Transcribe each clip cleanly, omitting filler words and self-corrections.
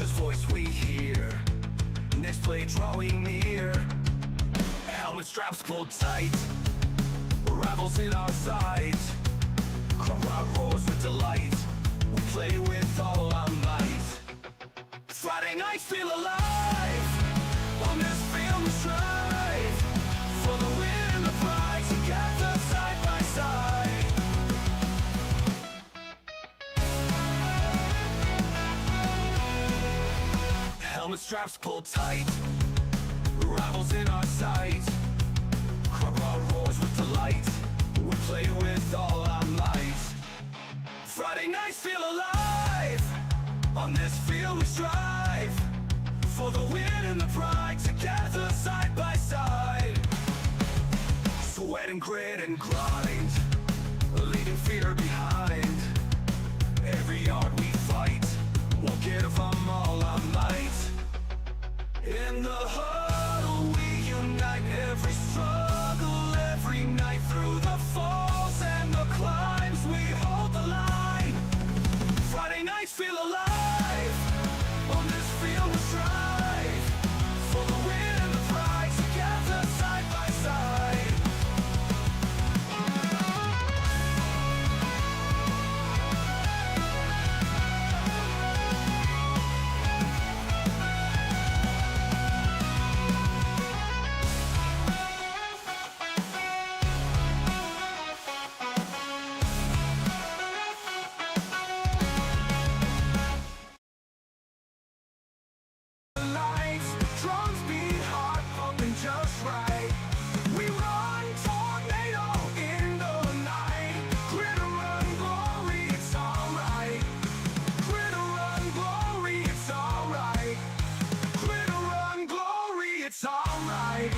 Coach's voice we hear, next play drawing near. Helmet straps pulled tight, rivals in our sight. Crowd roars with delight, we play with all our might. Friday nights feel alive, on this field we strive, for the win and the pride, together side by side. Helmet straps pulled tight, rivals in our sight. Crowd roars with delight, we play with all our might. Friday nights feel alive, on this field we strive, for the win and the pride, together side by side. Sweat and grit and grind, leaving fear behind. Every yard we fight, we'll give them all our might. In the huddle we unite, every struggle, every night. Through the falls and the climbs, we hold the line. Friday nights feel alive, on this field we strive, for the win and the pride, together side by side. Drums beat hard, pumping just right. We run tornado in the night. Grit or run glory, it's alright. Grit or run glory, it's alright. Grit or run glory, it's alright.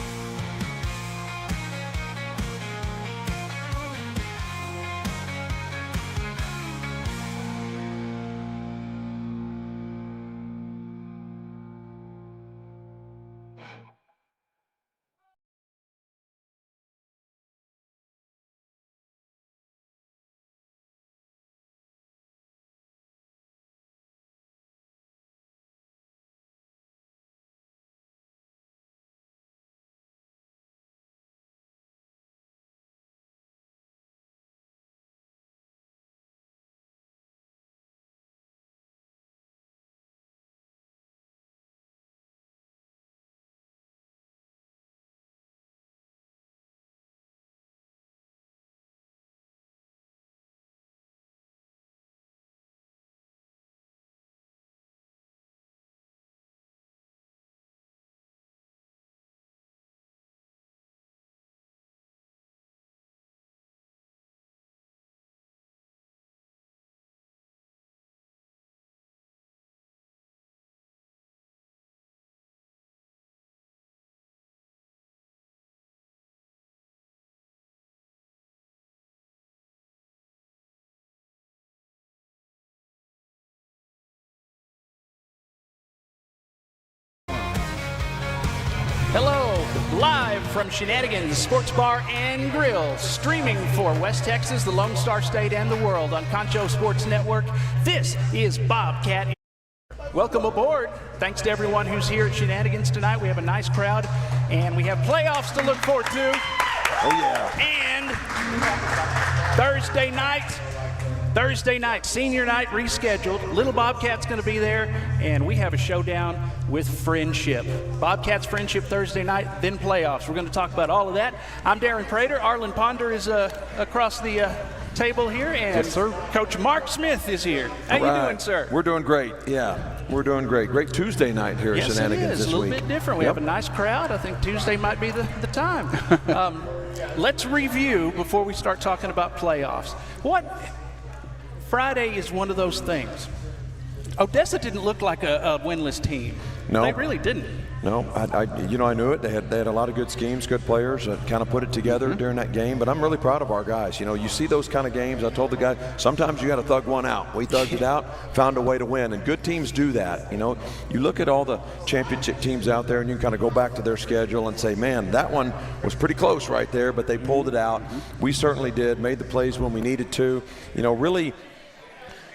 Hello, live from Shenanigans Sports Bar and Grill, streaming for West Texas, the Lone Star State, and the world on Concho Sports Network. This is Bobcat. Welcome aboard. Thanks to everyone who's here at Shenanigans tonight. We have a nice crowd, and we have playoffs to look forward to. Oh, yeah. And Thursday night, senior night rescheduled. Little Bobcat's going to be there, and we have a showdown with Friendship. Bobcats Friendship Thursday night, then playoffs. We're going to talk about all of that. I'm Darren Prater. Arlen Ponder is across the table here, and yes, sir. Coach Mark Smith is here. How you doing, sir? We're doing great. Yeah, we're doing great. Great Tuesday night here at Shenanigans this week. Yes, it is. A little bit different. We have a nice crowd. I think Tuesday might be the time. Let's review before we start talking about playoffs. Friday is one of those things. Odessa didn't look like a winless team. No. They really didn't. No, I knew it. They had a lot of good schemes, good players that kind of put it together during that game. But I'm really proud of our guys. You know, you see those kind of games. I told the guys, sometimes you got to thug one out. We thugged it out, found a way to win, and good teams do that. You know, you look at all the championship teams out there, and you can kind of go back to their schedule and say, man, that one was pretty close right there, but they pulled it out. We certainly did, made the plays when we needed to. You know, really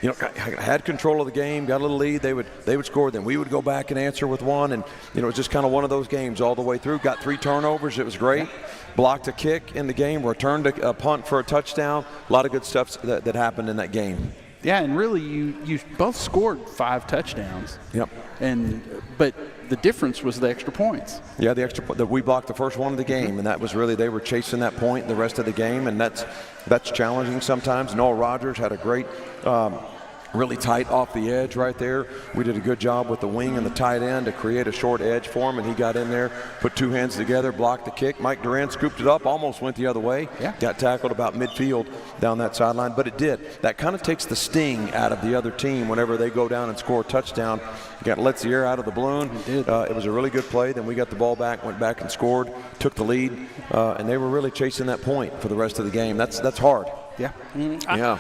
had control of the game, got a little lead, they would score. Then we would go back and answer with one, and it was just kind of one of those games all the way through. Got 3 turnovers. It was great. Blocked a kick in the game, returned a punt for a touchdown. A lot of good stuff that happened in that game. Yeah, and really you both scored 5 touchdowns. Yep. But the difference was the extra points. Yeah, the extra point. We blocked the first one of the game, and that was really, they were chasing that point the rest of the game, and that's challenging sometimes. Noah Rogers had a great really tight off the edge right there. We did a good job with the wing and the tight end to create a short edge for him, and he got in there, put 2 hands together, blocked the kick. Mike Duran scooped it up, almost went the other way. Yeah. Got tackled about midfield down that sideline, but it did. That kind of takes the sting out of the other team whenever they go down and score a touchdown. Lets the air out of the balloon. It was a really good play. Then we got the ball back, went back and scored, took the lead, and they were really chasing that point for the rest of the game. That's hard. Yeah. Yeah.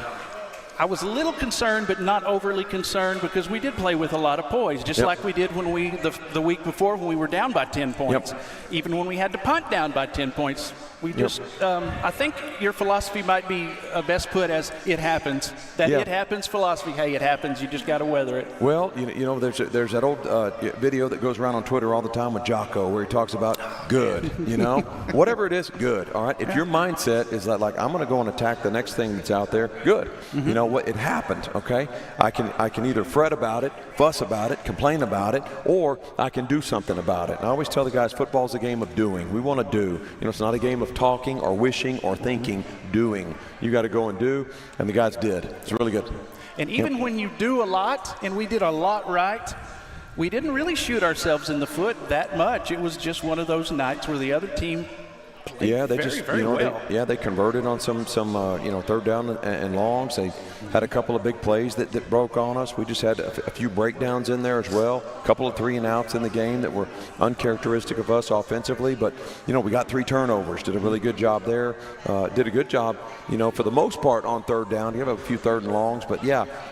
I was a little concerned, but not overly concerned, because we did play with a lot of poise, just like we did when the week before when we were down by 10 points. Yep. Even when we had to punt down by 10 points, we just I think your philosophy might be best put as it happens. It happens philosophy. Hey, it happens. You just got to weather it. Well, there's that old video that goes around on Twitter all the time with Jocko where he talks about good. Whatever it is, good. All right. If your mindset is that I'm going to go and attack the next thing that's out there, good. Mm-hmm. What it happened, okay? I can either fret about it, fuss about it, complain about it, or I can do something about it. And I always tell the guys, football's a game of doing. We want to do. It's not a game of talking or wishing or thinking, doing. You got to go and do, and the guys did. It's really good. And even when you do a lot, and we did a lot right, we didn't really shoot ourselves in the foot that much. It was just one of those nights where the other team they very well. They converted on some third down and longs. They had a couple of big plays that broke on us. We just had a few breakdowns in there as well. A couple of 3 and outs in the game that were uncharacteristic of us offensively. But we got 3 turnovers. Did a really good job there. Did a good job, for the most part on third down. You have a few third and longs, but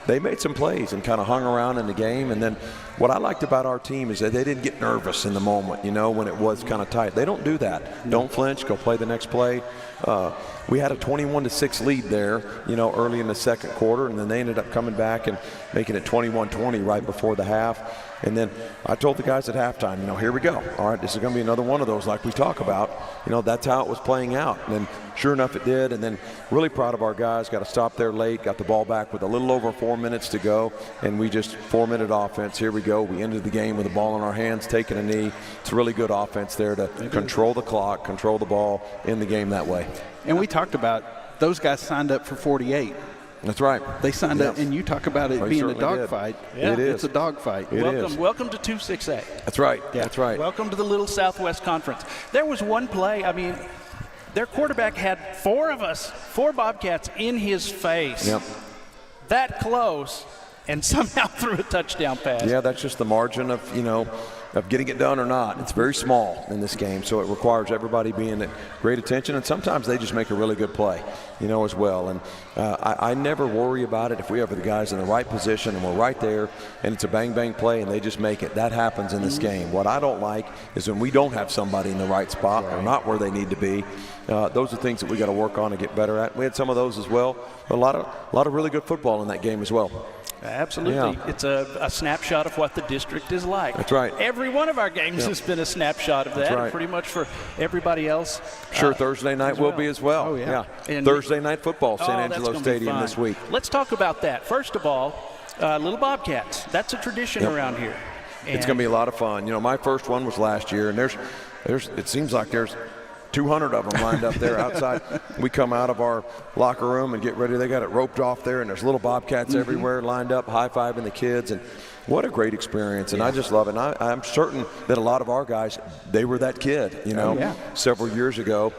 they made some plays and kind of hung around in the game. And then what I liked about our team is that they didn't get nervous in the moment. When it was kind of tight. They don't do that. Don't flinch. Go play the next play. We had a 21-6 lead there, early in the second quarter, and then they ended up coming back and making it 21-20 right before the half. And then I told the guys at halftime, here we go. All right, this is going to be another one of those like we talk about. That's how it was playing out. And then sure enough it did. And then really proud of our guys. Got to stop there late. Got the ball back with a little over 4 minutes to go. And we just 4-minute offense. Here we go. We ended the game with the ball in our hands, taking a knee. It's a really good offense there to control the clock, control the ball in the game that way. And we talked about those guys signed up for 48. That's right. They signed up, and you talk about it being a dogfight. Yeah. It is. It's a dogfight. Welcome to 2-6A. That's right. Yeah. That's right. Welcome to the Little Southwest Conference. There was one play, their quarterback had 4 Bobcats in his face. Yep. That close, and somehow threw a touchdown pass. Yeah, that's just the margin of getting it done or not. It's very small in this game, so it requires everybody being at great attention, and sometimes they just make a really good play, as well. And I never worry about it if we have the guys in the right position and we're right there and it's a bang-bang play and they just make it. That happens in this game. What I don't like is when we don't have somebody in the right spot or not where they need to be. Those are things that we got to work on and get better at. We had some of those as well, but a lot of really good football in that game as well. Absolutely. Yeah. It's a snapshot of what the district is like. That's right. Every one of our games has been a snapshot of that. That's right. Pretty much for everybody else. Sure, Thursday night will be as well. Oh, yeah. And Thursday night football, San Angelo Stadium this week. Let's talk about that. First of all, Little Bobcats. That's a tradition around here. And it's going to be a lot of fun. My first one was last year, and there's it seems like there's 200 of them lined up there outside. We come out of our locker room and get ready. They got it roped off there, and there's little Bobcats everywhere lined up, high-fiving the kids. And what a great experience. And I just love it. And I'm certain that a lot of our guys, they were that kid, several years ago.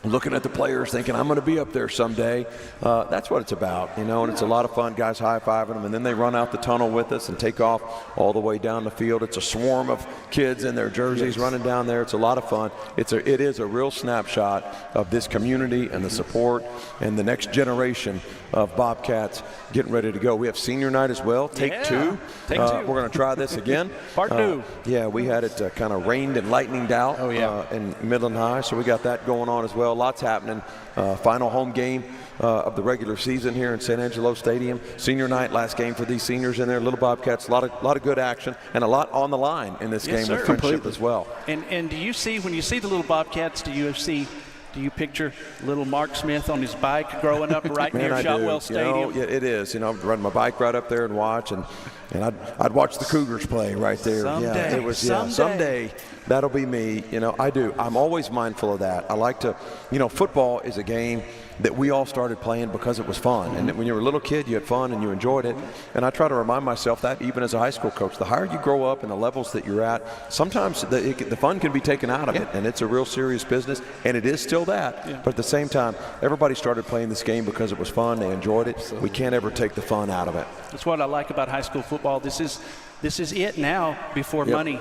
Looking at the players thinking, I'm going to be up there someday. That's what it's about, and it's a lot of fun, guys high-fiving them, and then they run out the tunnel with us and take off all the way down the field. It's a swarm of kids in their jerseys running down there. It's a lot of fun. It is a real snapshot of this community and the support and the next generation of Bobcats getting ready to go. We have senior night as well, take two. We're going to try this again. Part 2. Yeah, we had it kind of rained and lightninged out in Midland High, so we got that going on as well. well. Lots happening. Final home game of the regular season here in San Angelo Stadium. Senior night, last game for these seniors in there. Little Bobcats, a lot of good action and a lot on the line in this game with friendship as well. And do you see, when you see the Little Bobcats, do you picture little Mark Smith on his bike growing up right near Shotwell Stadium? Yeah, it is. I'd run my bike right up there and watch, and I'd watch the Cougars play right there. Someday, it was someday that'll be me. I do. I'm always mindful of that. I like to, football is a game that we all started playing because it was fun. And when you were a little kid, you had fun and you enjoyed it. And I try to remind myself that even as a high school coach, the higher you grow up and the levels that you're at, sometimes the fun can be taken out of it. And it's a real serious business, and it is still that. Yeah. But at the same time, everybody started playing this game because it was fun. They enjoyed it. Absolutely. We can't ever take the fun out of it. That's what I like about high school football. This is it now before money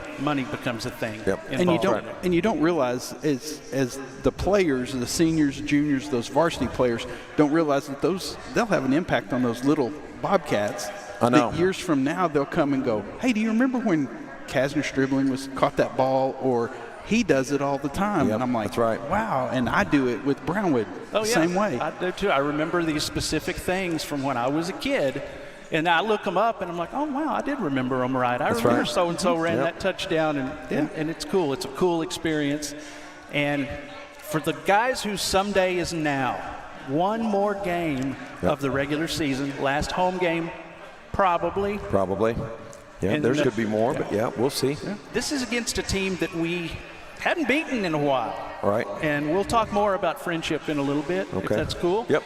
becomes a thing. Yep. And you don't realize as the players, the seniors, juniors, those varsity players don't realize that they'll have an impact on those little Bobcats. I know. That years from now they'll come and go, hey, do you remember when Kasner Stribling caught that ball, or he does it all the time? Yep, and I'm like, that's right. Wow. And I do it with Brownwood the same way. I do too. I remember these specific things from when I was a kid. And I look them up, and I'm like, oh, wow, I did remember them right. I remember so-and-so ran that touchdown, and it's cool. It's a cool experience. And for the guys who someday is now, one more game of the regular season, last home game, probably. Yeah, and could be more, but we'll see. Yeah. This is against a team that we hadn't beaten in a while. All right. And we'll talk more about friendship in a little bit, if that's cool. Yep.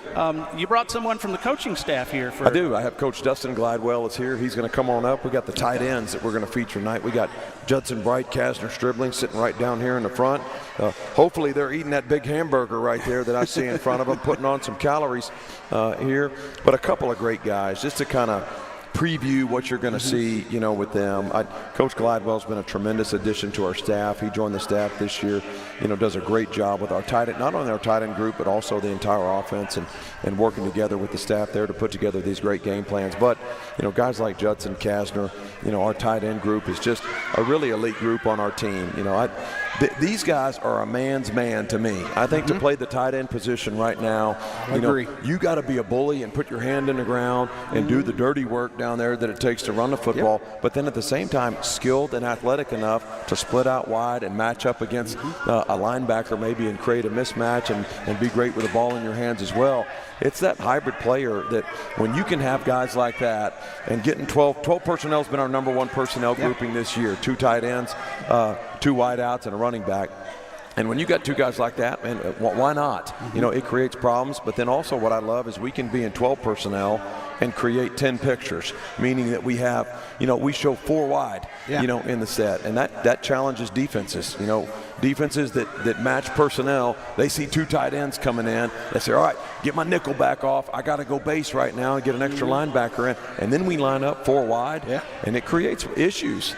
You brought someone from the coaching staff here. I do. I have Coach Dustin Glidewell is here. He's going to come on up. We got the tight ends that we're going to feature tonight. We got Judson Bright, Kasner Stribling sitting right down here in the front. Hopefully they're eating that big hamburger right there that I see in front of them, putting on some calories here. But a couple of great guys just to kind of preview what you're going to see, with them. Coach Glidewell's been a tremendous addition to our staff. He joined the staff this year, does a great job with our tight end, not only our tight end group, but also the entire offense and working together with the staff there to put together these great game plans. But, guys like Judson, Kasner, our tight end group is just a really elite group on our team. These guys are a man's man to me. I think to play the tight end position right now, you got to be a bully and put your hand in the ground and do the dirty work down there that it takes to run the football. But then at the same time, skilled and athletic enough to split out wide and match up against a linebacker maybe and create a mismatch and be great with the ball in your hands as well. It's that hybrid player that when you can have guys like that and getting 12 personnel has been our number one personnel grouping this year. 2 tight ends, 2 wideouts, and a running back. And when you got 2 guys like that, man, why not? It creates problems. But then also what I love is we can be in 12 personnel and create 10 pictures, meaning that we have, we show 4 wide, in the set. And that challenges defenses. Defenses that match personnel, they see 2 tight ends coming in. They say, all right, get my nickel back off. I got to go base right now and get an extra linebacker in. And then we line up 4 wide, and it creates issues,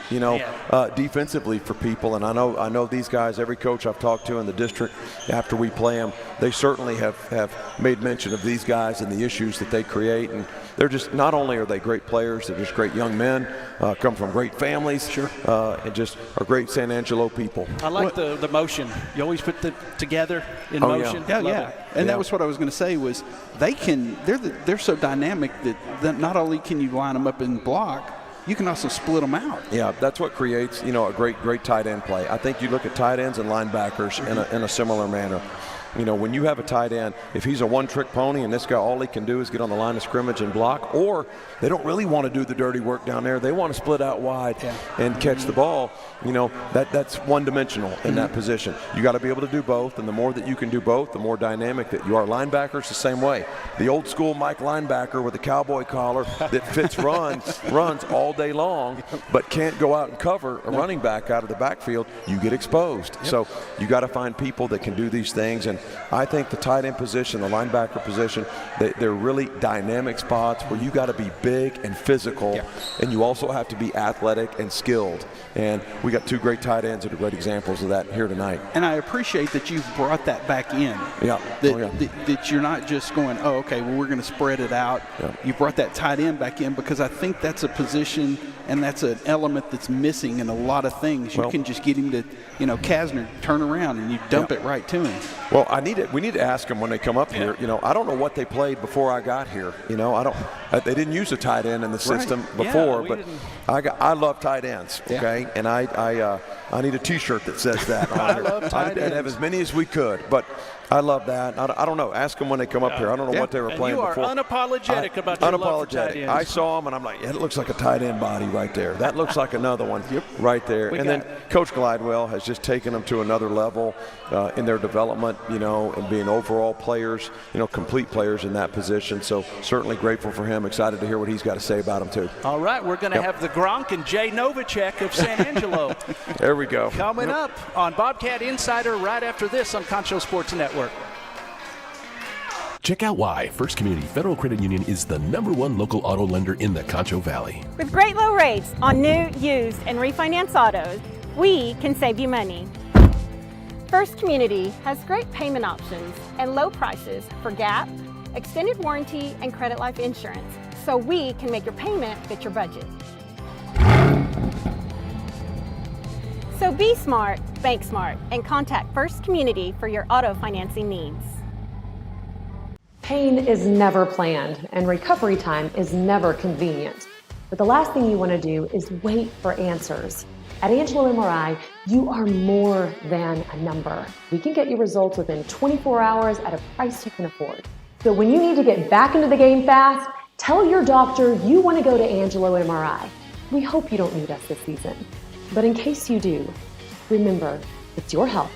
defensively for people. And I know these guys, every coach I've talked to in the district after we play them, they certainly have made mention of these guys and the issues that they create. And they're just, not only are they great players, they're just great young men, come from great families, and just are great San Angelo people. I like the motion. You always put together in motion. And that was what I was going to say was they're so dynamic that not only can you line them up and block, you can also split them out. Yeah, that's what creates, a great tight end play. I think you look at tight ends and linebackers in a similar manner. When you have a tight end, if he's a one-trick pony and this guy, all he can do is get on the line of scrimmage and block, or they don't really want to do the dirty work down there, they want to split out wide and catch the ball, that's one-dimensional in that position. You got to be able to do both, and the more that you can do both, the more dynamic that you are. Linebackers the same way. The old-school Mike linebacker with a cowboy collar that fits runs all day long, but can't go out and cover a running back out of the backfield, you get exposed. So you got to find people that can do these things, and I think the tight end position, the linebacker position, they're really dynamic spots where you got to be big and physical, and you also have to be athletic and skilled. And we got 2 great tight ends that are great examples of that here tonight. And I appreciate that you've brought that back in. That you're not just going, we're going to spread it out. You brought that tight end back in because I think that's a position and that's an element that's missing in a lot of things. You can just get him to, Kasner, turn around and you dump it right to him. Well, we need to ask them when they come up here. I don't know what they played before I got here. They didn't use a tight end in the system before, but I love tight ends. Okay, and I need a T-shirt that says that. I love tight ends. I'd have as many as we could, but I love that. I don't know. Ask them when they come up here. I don't know what they were playing before. You are unapologetic about your love for tight ends. I saw them, and I'm like, it looks like a tight end body right there. That looks like another one right there. And then Coach Glidewell has just taken them to another level in their development, and being overall players, complete players in that position. So certainly grateful for him. Excited to hear what he's got to say about them, too. All right, we're going to have the Gronk and Jay Novacek of San Angelo. There we go. Coming up on Bobcat Insider right after this on Concho Sports Network. Check out why First Community Federal Credit Union is the #1 local auto lender in the Concho Valley. With great low rates on new, used, and refinance autos, we can save you money. First Community has great payment options and low prices for GAP, extended warranty, and credit life insurance, so we can make your payment fit your budget. So be smart, bank smart, and contact First Community for your auto financing needs. Pain is never planned, and recovery time is never convenient. But the last thing you want to do is wait for answers. At Angelo MRI, you are more than a number. We can get you results within 24 hours at a price you can afford. So when you need to get back into the game fast, tell your doctor you want to go to Angelo MRI. We hope you don't need us this season. But in case you do, remember, it's your health,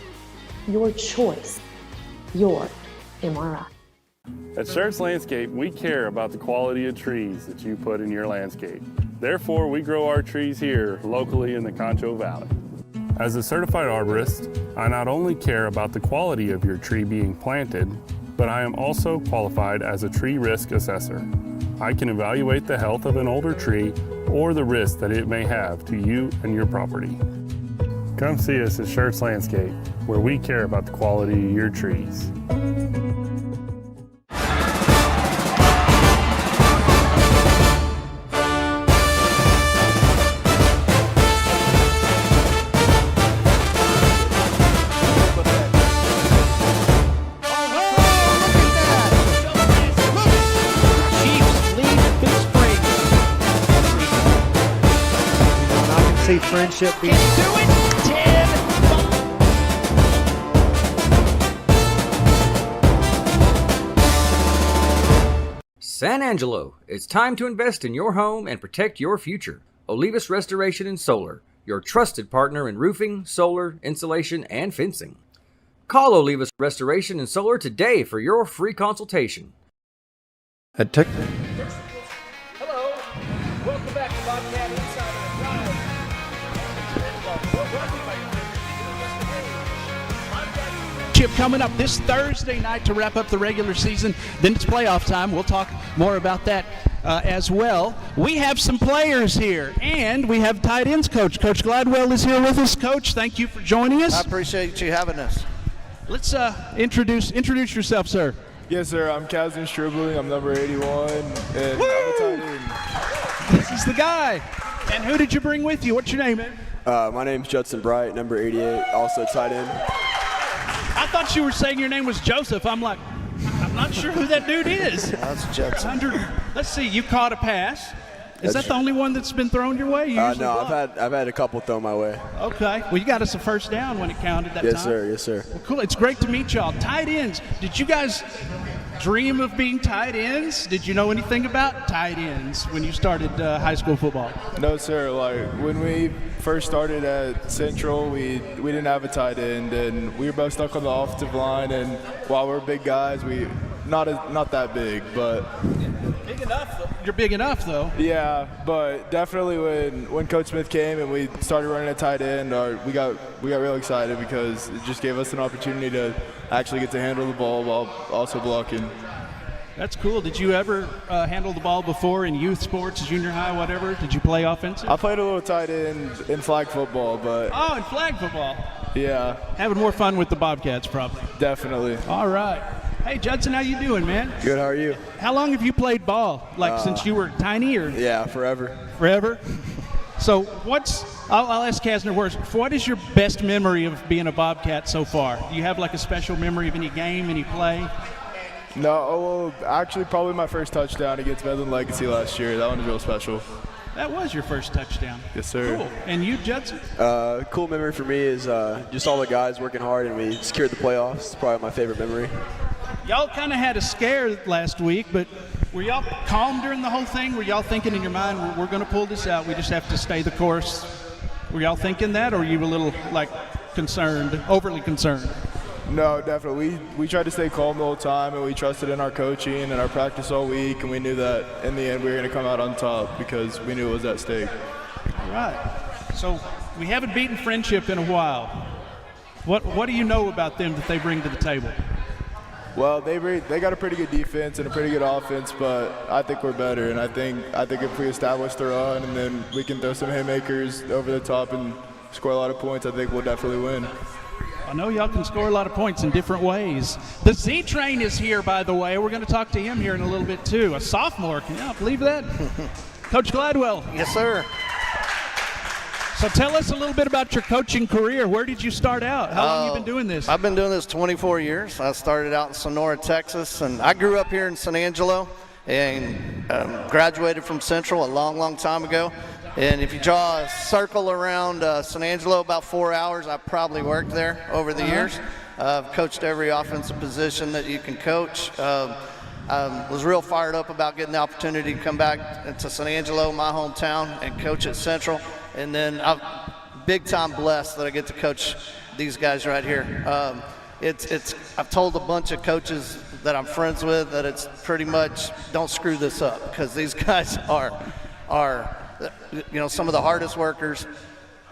your choice, your MRI. At Schertz Landscape, we care about the quality of trees that you put in your landscape. Therefore, we grow our trees here locally in the Concho Valley. As a certified arborist, I not only care about the quality of your tree being planted, but I am also qualified as a tree risk assessor. I can evaluate the health of an older tree or the risk that it may have to you and your property. Come see us at Schertz Landscape, where we care about the quality of your trees. Friendship being San Angelo, it's time to invest in your home and protect your future. Olivas Restoration and Solar, your trusted partner in roofing, solar, insulation, and fencing. Call Olivas Restoration and Solar today for your free consultation. Hello. Welcome back to Bobcat Insider Live. Chip coming up this Thursday night to wrap up the regular season. Then it's playoff time. We'll talk more about that as well. We have some players here, and we have tight ends coach. Coach Glidewell is here with us. Coach, thank you for joining us. I appreciate you having us. Let's introduce yourself, sir. Yes, sir. I'm Kazim Stribling. I'm number 81, and Woo! I'm a tight end. This is the guy. And who did you bring with you? What's your name, man? My name's Judson Bright, number 88, also tight end. I thought you were saying your name was Joseph. I'm like, I'm not sure who that dude is. That's Judson. Let's see, you caught a pass. Is that the only one that's been thrown your way? No, I've had a couple thrown my way. Okay. Well, you got us a first down when it counted that time. Yes, sir. Yes, sir. Well, cool. It's great to meet y'all. Tight ends. Did you guys dream of being tight ends? Did you know anything about tight ends when you started high school football? No, sir. Like when we first started at Central, we didn't have a tight end, and we were both stuck on the offensive line. And while we're big guys, we not that big, but big enough. You're big enough, though. Yeah, but definitely when Coach Smith came and we started running a tight end, we got real excited because it just gave us an opportunity to actually get to handle the ball while also blocking. That's cool. Did you ever handle the ball before in youth sports, junior high, whatever? Did you play offensive? I played a little tight end in flag football, but in flag football. Yeah. Having more fun with the Bobcats, probably. Definitely. All right. Hey, Judson, how you doing, man? Good. How are you? How long have you played ball? Like since you were tiny, or? Yeah, forever. Forever? So I'll ask Kasner first, what is your best memory of being a Bobcat so far? Do you have like a special memory of any game, any play? No, well, actually probably my first touchdown against Midland Legacy last year. That one was real special. That was your first touchdown. Yes, sir. Cool. And you, Judson? Cool memory for me is just all the guys working hard and we secured the playoffs. It's probably my favorite memory. Y'all kind of had a scare last week, but were y'all calm during the whole thing? Were y'all thinking in your mind, we're going to pull this out, we just have to stay the course? Were y'all thinking that, or were you a little, like, concerned, overly concerned? No, definitely. We tried to stay calm the whole time, and we trusted in our coaching and our practice all week, and we knew that in the end we were going to come out on top because we knew it was at stake. All right. So we haven't beaten Friendship in a while. What do you know about them that they bring to the table? Well, they got a pretty good defense and a pretty good offense, but I think we're better. And I think if we establish the run and then we can throw some haymakers over the top and score a lot of points, I think we'll definitely win. I know y'all can score a lot of points in different ways. The Z Train is here, by the way. We're going to talk to him here in a little bit, too. A sophomore. Can y'all believe that? Coach Gladwell. Yes, sir. So tell us a little bit about your coaching career. Where did you start out? How long have you been doing this? I've been doing this 24 years. I started out in Sonora, Texas, and I grew up here in San Angelo and graduated from Central a long, long time ago. And if you draw a circle around San Angelo, about 4 hours, I probably worked there over the years. I've coached every offensive position that you can coach. I was real fired up about getting the opportunity to come back to San Angelo, my hometown, and coach at Central. And then I'm big time blessed that I get to coach these guys right here. I've told a bunch of coaches that I'm friends with that it's pretty much don't screw this up, because these guys are some of the hardest workers,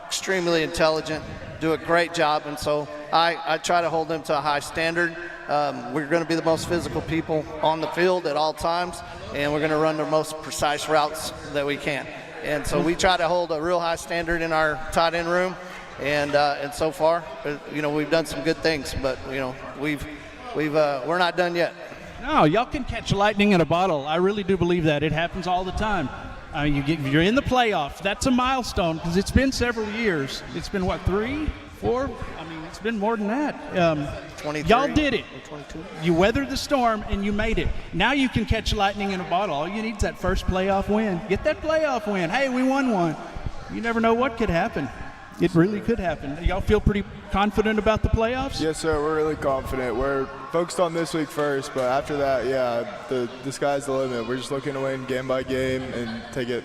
extremely intelligent, do a great job, and so I try to hold them to a high standard. We're going to be the most physical people on the field at all times, and we're going to run the most precise routes that we can. And so we try to hold a real high standard in our tight end room, and so far, we've done some good things, but we're not done yet. No, y'all can catch lightning in a bottle. I really do believe that. It happens all the time. You're in the playoffs. That's a milestone because it's been several years. It's been, 3, 4? It's been more than that. 23. Y'all did it. 22. You weathered the storm, and you made it. Now you can catch lightning in a bottle. All you need is that first playoff win. Get that playoff win. Hey, we won one. You never know what could happen. It really could happen. Y'all feel pretty confident about the playoffs? Yes, sir. We're really confident. We're focused on this week first, but after that, the sky's the limit. We're just looking to win game by game and take it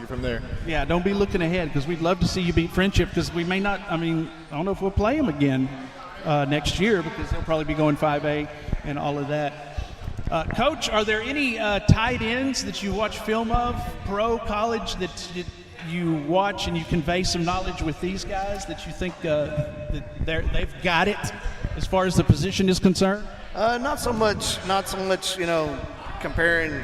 from there. Yeah, don't be looking ahead, because we'd love to see you beat Friendship, because we may not, I don't know if we'll play them again next year, because they'll probably be going 5A and all of that. Coach, are there any tight ends that you watch film of, pro, college, that you watch and you convey some knowledge with these guys that you think that they've got it as far as the position is concerned? Not so much, comparing,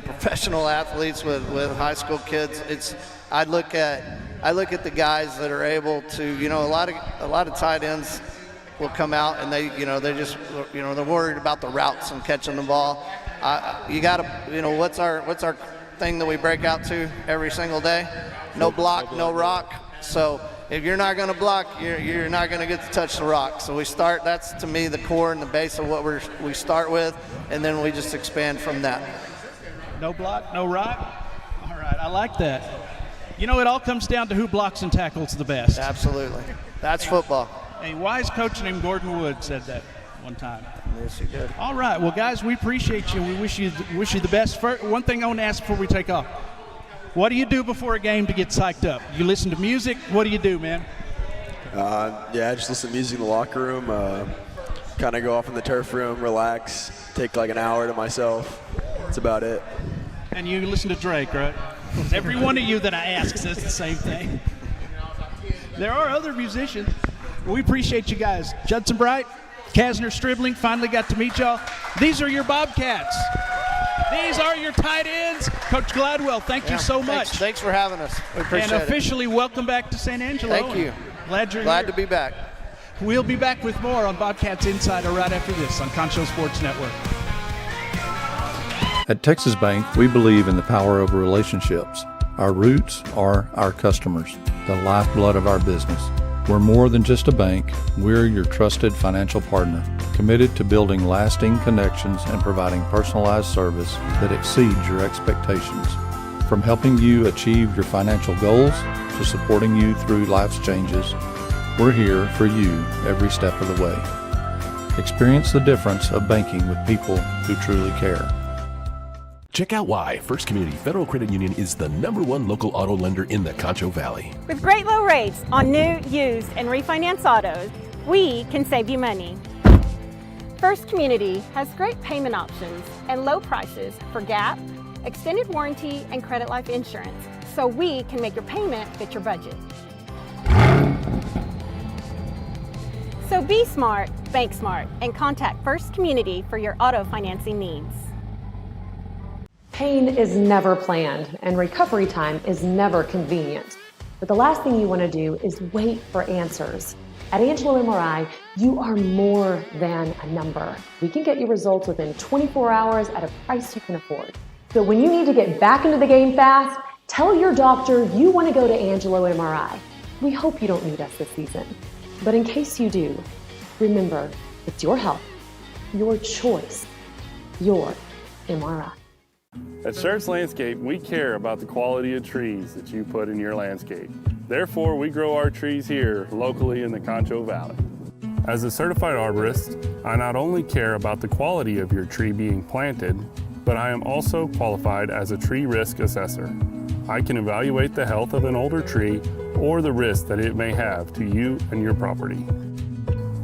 professional athletes with high school kids. I look at the guys that are able to, a lot of tight ends will come out and they're worried about the routes and catching the ball. You got to, what's our thing that we break out to every single day? No block, no rock. So if you're not going to block, you're not going to get to touch the rock. So that's to me the core and the base of what we start with, and then we just expand from that. No block, no rock? All right, I like that. It all comes down to who blocks and tackles the best. Absolutely. That's football. A wise coach named Gordon Wood said that one time. Yes, he did. All right, well, guys, we appreciate you. We wish you the best. First, one thing I want to ask before we take off. What do you do before a game to get psyched up? You listen to music? What do you do, man? I just listen to music in the locker room, kind of go off in the turf room, relax, take like an hour to myself. That's about it. And you listen to Drake, right? Every one of you that I ask says the same thing. There are other musicians. We appreciate you guys. Judson Bright, Kasner Stribling, finally got to meet y'all. These are your Bobcats. These are your tight ends. Coach Gladwell, thank you so much. Thanks for having us. We appreciate it. And officially welcome back to San Angelo. Thank you. Glad you're here. To be back. We'll be back with more on Bobcats Insider right after this on Concho Sports Network. At Texas Bank, we believe in the power of relationships. Our roots are our customers, the lifeblood of our business. We're more than just a bank. We're your trusted financial partner, committed to building lasting connections and providing personalized service that exceeds your expectations. From helping you achieve your financial goals to supporting you through life's changes, we're here for you every step of the way. Experience the difference of banking with people who truly care. Check out why First Community Federal Credit Union is the #1 local auto lender in the Concho Valley. With great low rates on new, used, and refinance autos, we can save you money. First Community has great payment options and low prices for GAP, extended warranty, and credit life insurance, so we can make your payment fit your budget. So be smart, bank smart, and contact First Community for your auto financing needs. Pain is never planned and recovery time is never convenient. But the last thing you want to do is wait for answers. At Angelo MRI, you are more than a number. We can get you results within 24 hours at a price you can afford. So when you need to get back into the game fast, tell your doctor you want to go to Angelo MRI. We hope you don't need us this season. But in case you do, remember, it's your health, your choice, your MRI. At Schertz Landscape, we care about the quality of trees that you put in your landscape. Therefore, we grow our trees here locally in the Concho Valley. As a certified arborist, I not only care about the quality of your tree being planted, but I am also qualified as a tree risk assessor. I can evaluate the health of an older tree or the risk that it may have to you and your property.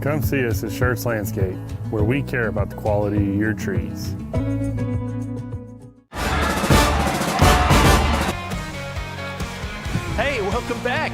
Come see us at Schertz Landscape, where we care about the quality of your trees. Hey, welcome back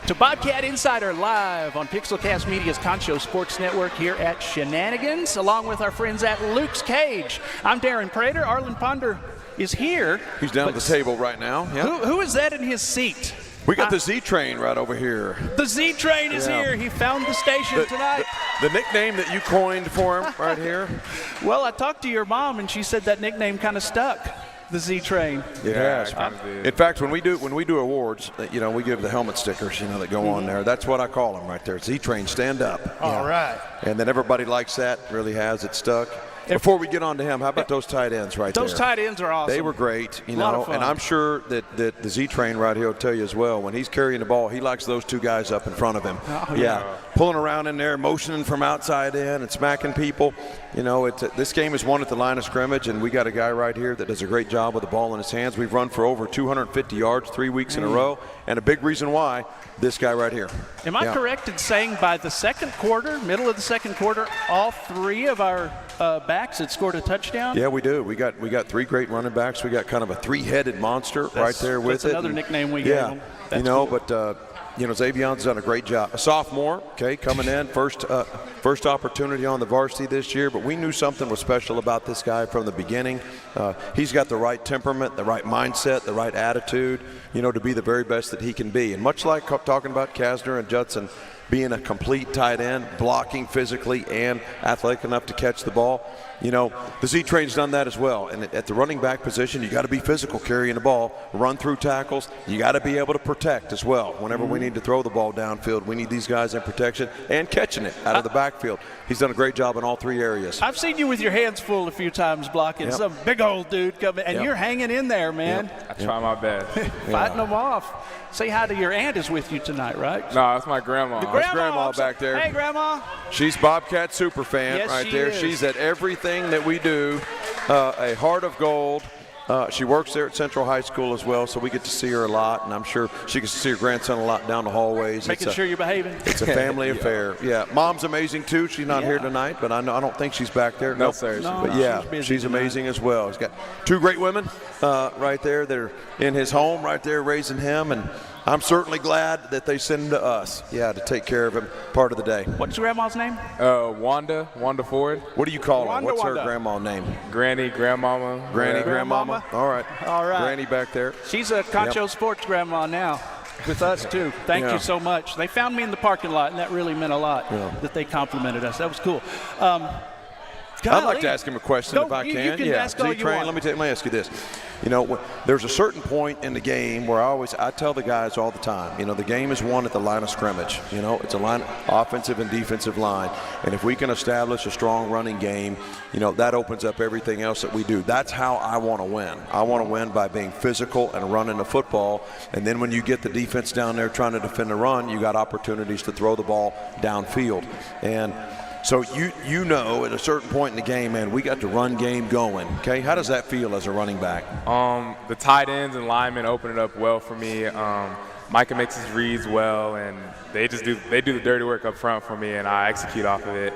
to Bobcat Insider live on Pixelcast Media's Concho Sports Network here at Shenanigans, along with our friends at Luke's Cage. I'm Darren Prater. Arlen Ponder is here. He's down at the table right now. Yeah. Who is that in his seat? We got the Z-Train right over here. The Z-Train is here. He found the station tonight. The nickname that you coined for him right here. Well, I talked to your mom, and she said that nickname kind of stuck. The Z-Train. Yeah. In fact, when we do awards, you know, we give the helmet stickers, you know, that go on there. That's what I call them right there. Z-Train, stand up. All right. And then everybody likes that. Really has it stuck. Before we get on to him, how about those tight ends right there? Those tight ends are awesome. They were great, you A lot know, of fun. and I'm sure that the Z-Train right here will tell you as well. When he's carrying the ball, he likes those two guys up in front of him. Oh, yeah, pulling around in there, motioning from outside in and smacking people. You know, this game is won at the line of scrimmage, and we got a guy right here that does a great job with the ball in his hands. We've run for over 250 yards 3 weeks in a row, and a big reason why, this guy right here. Am I correct in saying by the second quarter, middle of the second quarter, all three of our backs had scored a touchdown? Yeah, we do. We got three great running backs. We got kind of a three-headed monster right there with it. That's another nickname we gave him. That's cool. But you know, Xavion's done a great job. A sophomore, coming in, first opportunity on the varsity this year, but we knew something was special about this guy from the beginning. He's got the right temperament, the right mindset, the right attitude, you know, to be the very best that he can be. And much like talking about Kasner and Judson being a complete tight end, blocking physically and athletic enough to catch the ball, you know, the Z-Train's done that as well. And at the running back position, you got to be physical carrying the ball, run through tackles. You got to be able to protect as well. Whenever we need to throw the ball downfield, we need these guys in protection and catching it out of the backfield. He's done a great job in all three areas. I've seen you with your hands full a few times blocking some big old dude coming, and you're hanging in there, man. I try my best. Fighting them off. Say hi to your aunt is with you tonight, right? No, that's my grandma. The grandma back there. Hey, Grandma. She's Bobcat super fan Yes, right she there. is. She's at everything that we do. A heart of gold. She works there at Central High School as well, so we get to see her a lot, and I'm sure she gets to see her grandson a lot down the hallways. Making sure you're behaving. It's a family affair. Yeah, Mom's amazing too. She's not here tonight, but I don't think she's back there. No, sir. But she's amazing as well. He's got two great women right there that are in his home right there raising him, and I'm certainly glad that they send him to us, to take care of him part of the day. What's Grandma's name? Wanda Ford. What do you call her? Wanda, What's her Wanda. grandma name? Granny, Grandmama. Granny, Grandmama. All right. Granny back there. She's a Concho Sports grandma now with us, too. Thank you so much. They found me in the parking lot, and that really meant a lot that they complimented us. That was cool. I'd like to ask him a question if I can. You can ask all you Z-Train, want. let me ask you this. You know, there's a certain point in the game where I tell the guys all the time, you know, the game is won at the line of scrimmage. You know, it's a line, offensive and defensive line. And if we can establish a strong running game, you know, that opens up everything else that we do. That's how I want to win. I want to win by being physical and running the football. And then when you get the defense down there trying to defend the run, you got opportunities to throw the ball downfield. And so you know at a certain point in the game, man, we got the run game going. Okay, how does that feel as a running back? The tight ends and linemen open it up well for me. Micah makes his reads well, and they do the dirty work up front for me, and I execute off of it.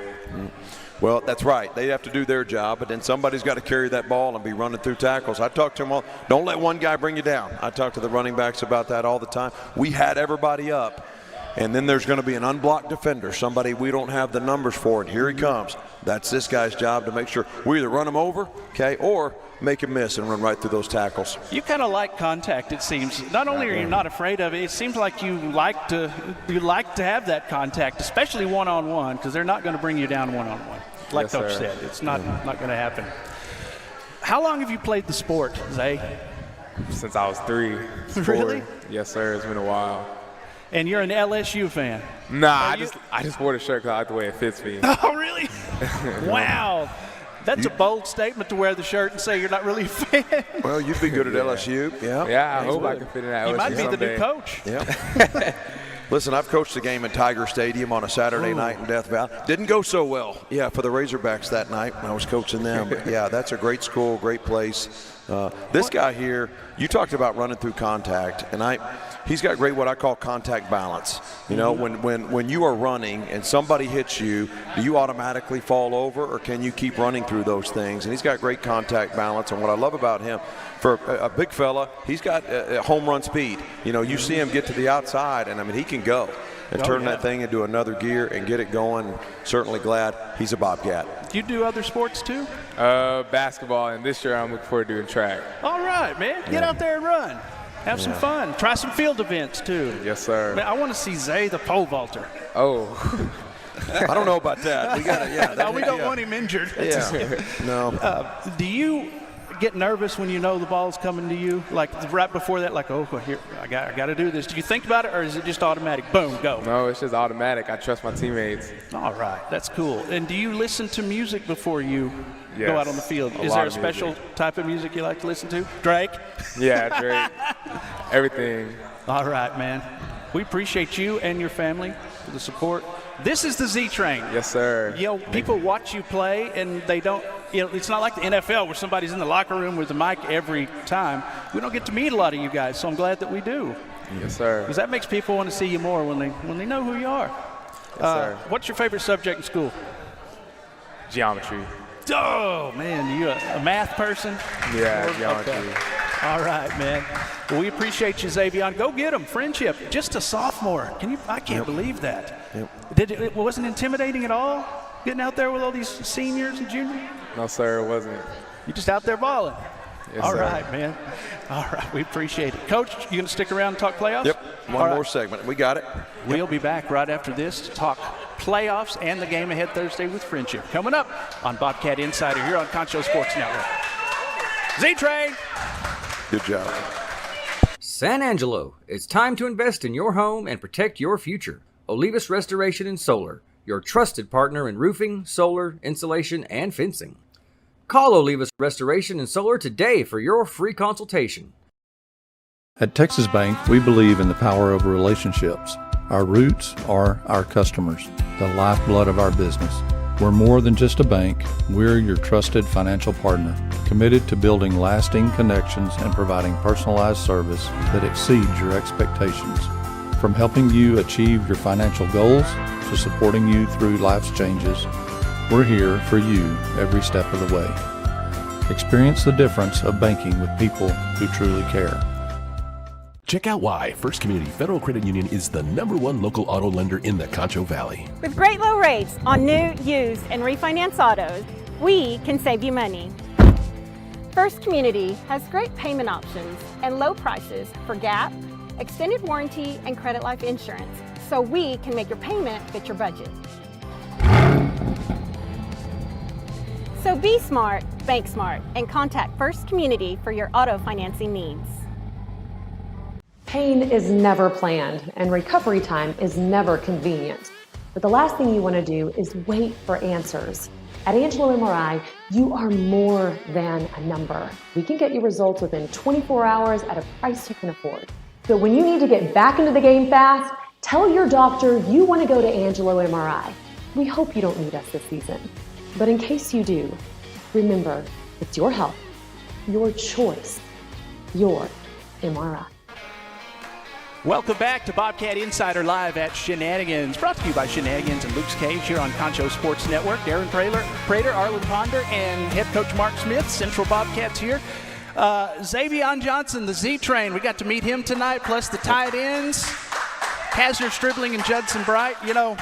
Well, that's right. They have to do their job, but then somebody's got to carry that ball and be running through tackles. I talk to them all. Don't let one guy bring you down. I talk to the running backs about that all the time. We had everybody up. And then there's going to be an unblocked defender, somebody we don't have the numbers for, and here he comes. That's this guy's job to make sure we either run him over, okay, or make him miss and run right through those tackles. You kind of like contact, it seems. Not only are you not afraid of it, it seems like you like to have that contact, especially one-on-one, because they're not going to bring you down one-on-one. Like Yes, Coach sir. said, it's not going to happen. How long have you played the sport, Zay? Since I was 3. Really? 4. Yes, sir. It's been a while. And you're an LSU fan? Nah, I just wore the shirt because I like the way it fits me. Oh, really? Wow. That's a bold statement to wear the shirt and say you're not really a fan. Well, you'd be good at LSU. Yeah. Yeah, I hope I can fit in that LSU You might be someday. the new coach. Yeah. Listen, I've coached a game in Tiger Stadium on a Saturday night in Death Valley. Didn't go so well, for the Razorbacks that night when I was coaching them. But, yeah, that's a great school, great place. This guy here, you talked about running through contact, and he's got great what I call contact balance. You know, when you are running and somebody hits you, do you automatically fall over, or can you keep running through those things? And he's got great contact balance, and what I love about him, for a big fella, he's got home run speed. You know, you see him get to the outside, and I mean, he can go and turn that thing into another gear and get it going. Certainly glad he's a Bobcat. Do you do other sports too? Basketball, and this year I'm looking forward to doing track. All right, man. Get out there and run. Have some fun. Try some field events too. Yes, sir. Man, I want to see Zay the pole vaulter. Oh. I don't know about that. We got it. No, we don't want him injured. Yeah. No. Do you get nervous when you know the ball's coming to you? Like right before that, like, oh, here, I got to do this. Do you think about it, or is it just automatic? Boom, go. No, it's just automatic. I trust my teammates. All right, that's cool. And do you listen to music before you Yes, go out on the field? Is there a special type of music you like to listen to? Drake? Yeah, Drake. Everything. All right, man. We appreciate you and your family for the support. This is the Z-Train. Yes, sir. You know, people watch you play, and they don't, you know, it's not like the NFL where somebody's in the locker room with the mic every time. We don't get to meet a lot of you guys, so I'm glad that we do. Yes, sir. Because that makes people want to see you more when they know who you are. Yes, sir. What's your favorite subject in school? Geometry. Oh, man, you a math person? Yeah, geometry. Okay. All right, man. Well, we appreciate you, Xavion. Go get him. Friendship. Just a sophomore. I can't believe that. Yep. It wasn't intimidating at all, getting out there with all these seniors and juniors? No, sir, it wasn't. You just out there balling. Yes, all sir. right, man. All right, we appreciate it. Coach, you going to stick around and talk playoffs? Yep. One more segment. We got it. We'll be back right after this to talk playoffs and the game ahead Thursday with Friendship. Coming up on Bobcat Insider here on Concho Sports Network. Z-Train. Good job. San Angelo, it's time to invest in your home and protect your future. Olivas Restoration and Solar, your trusted partner in roofing, solar, insulation, and fencing. Call Olivas Restoration and Solar today for your free consultation. At Texas Bank, we believe in the power of relationships. Our roots are our customers, the lifeblood of our business. We're more than just a bank. We're your trusted financial partner, committed to building lasting connections and providing personalized service that exceeds your expectations. From helping you achieve your financial goals to supporting you through life's changes, we're here for you every step of the way. Experience the difference of banking with people who truly care. Check out why First Community Federal Credit Union is the #1 local auto lender in the Concho Valley. With great low rates on new, used, and refinance autos, we can save you money. First Community has great payment options and low prices for GAP, extended warranty, and credit life insurance, so we can make your payment fit your budget. So be smart, bank smart, and contact First Community for your auto financing needs. Pain is never planned, and recovery time is never convenient. But the last thing you want to do is wait for answers. At Angelo MRI, you are more than a number. We can get you results within 24 hours at a price you can afford. So when you need to get back into the game fast, tell your doctor you want to go to Angelo MRI. We hope you don't need us this season. But in case you do, remember, it's your health, your choice, your MRI. Welcome back to Bobcat Insider Live at Shenanigans, brought to you by Shenanigans and Luke's Cage here on Concho Sports Network. Darren Prater, Arlen Ponder, and head coach Mark Smith, Central Bobcats here. Xavier Johnson, the Z-Train, we got to meet him tonight, plus the tight ends, Kasner Stribling and Judson Bright. You know,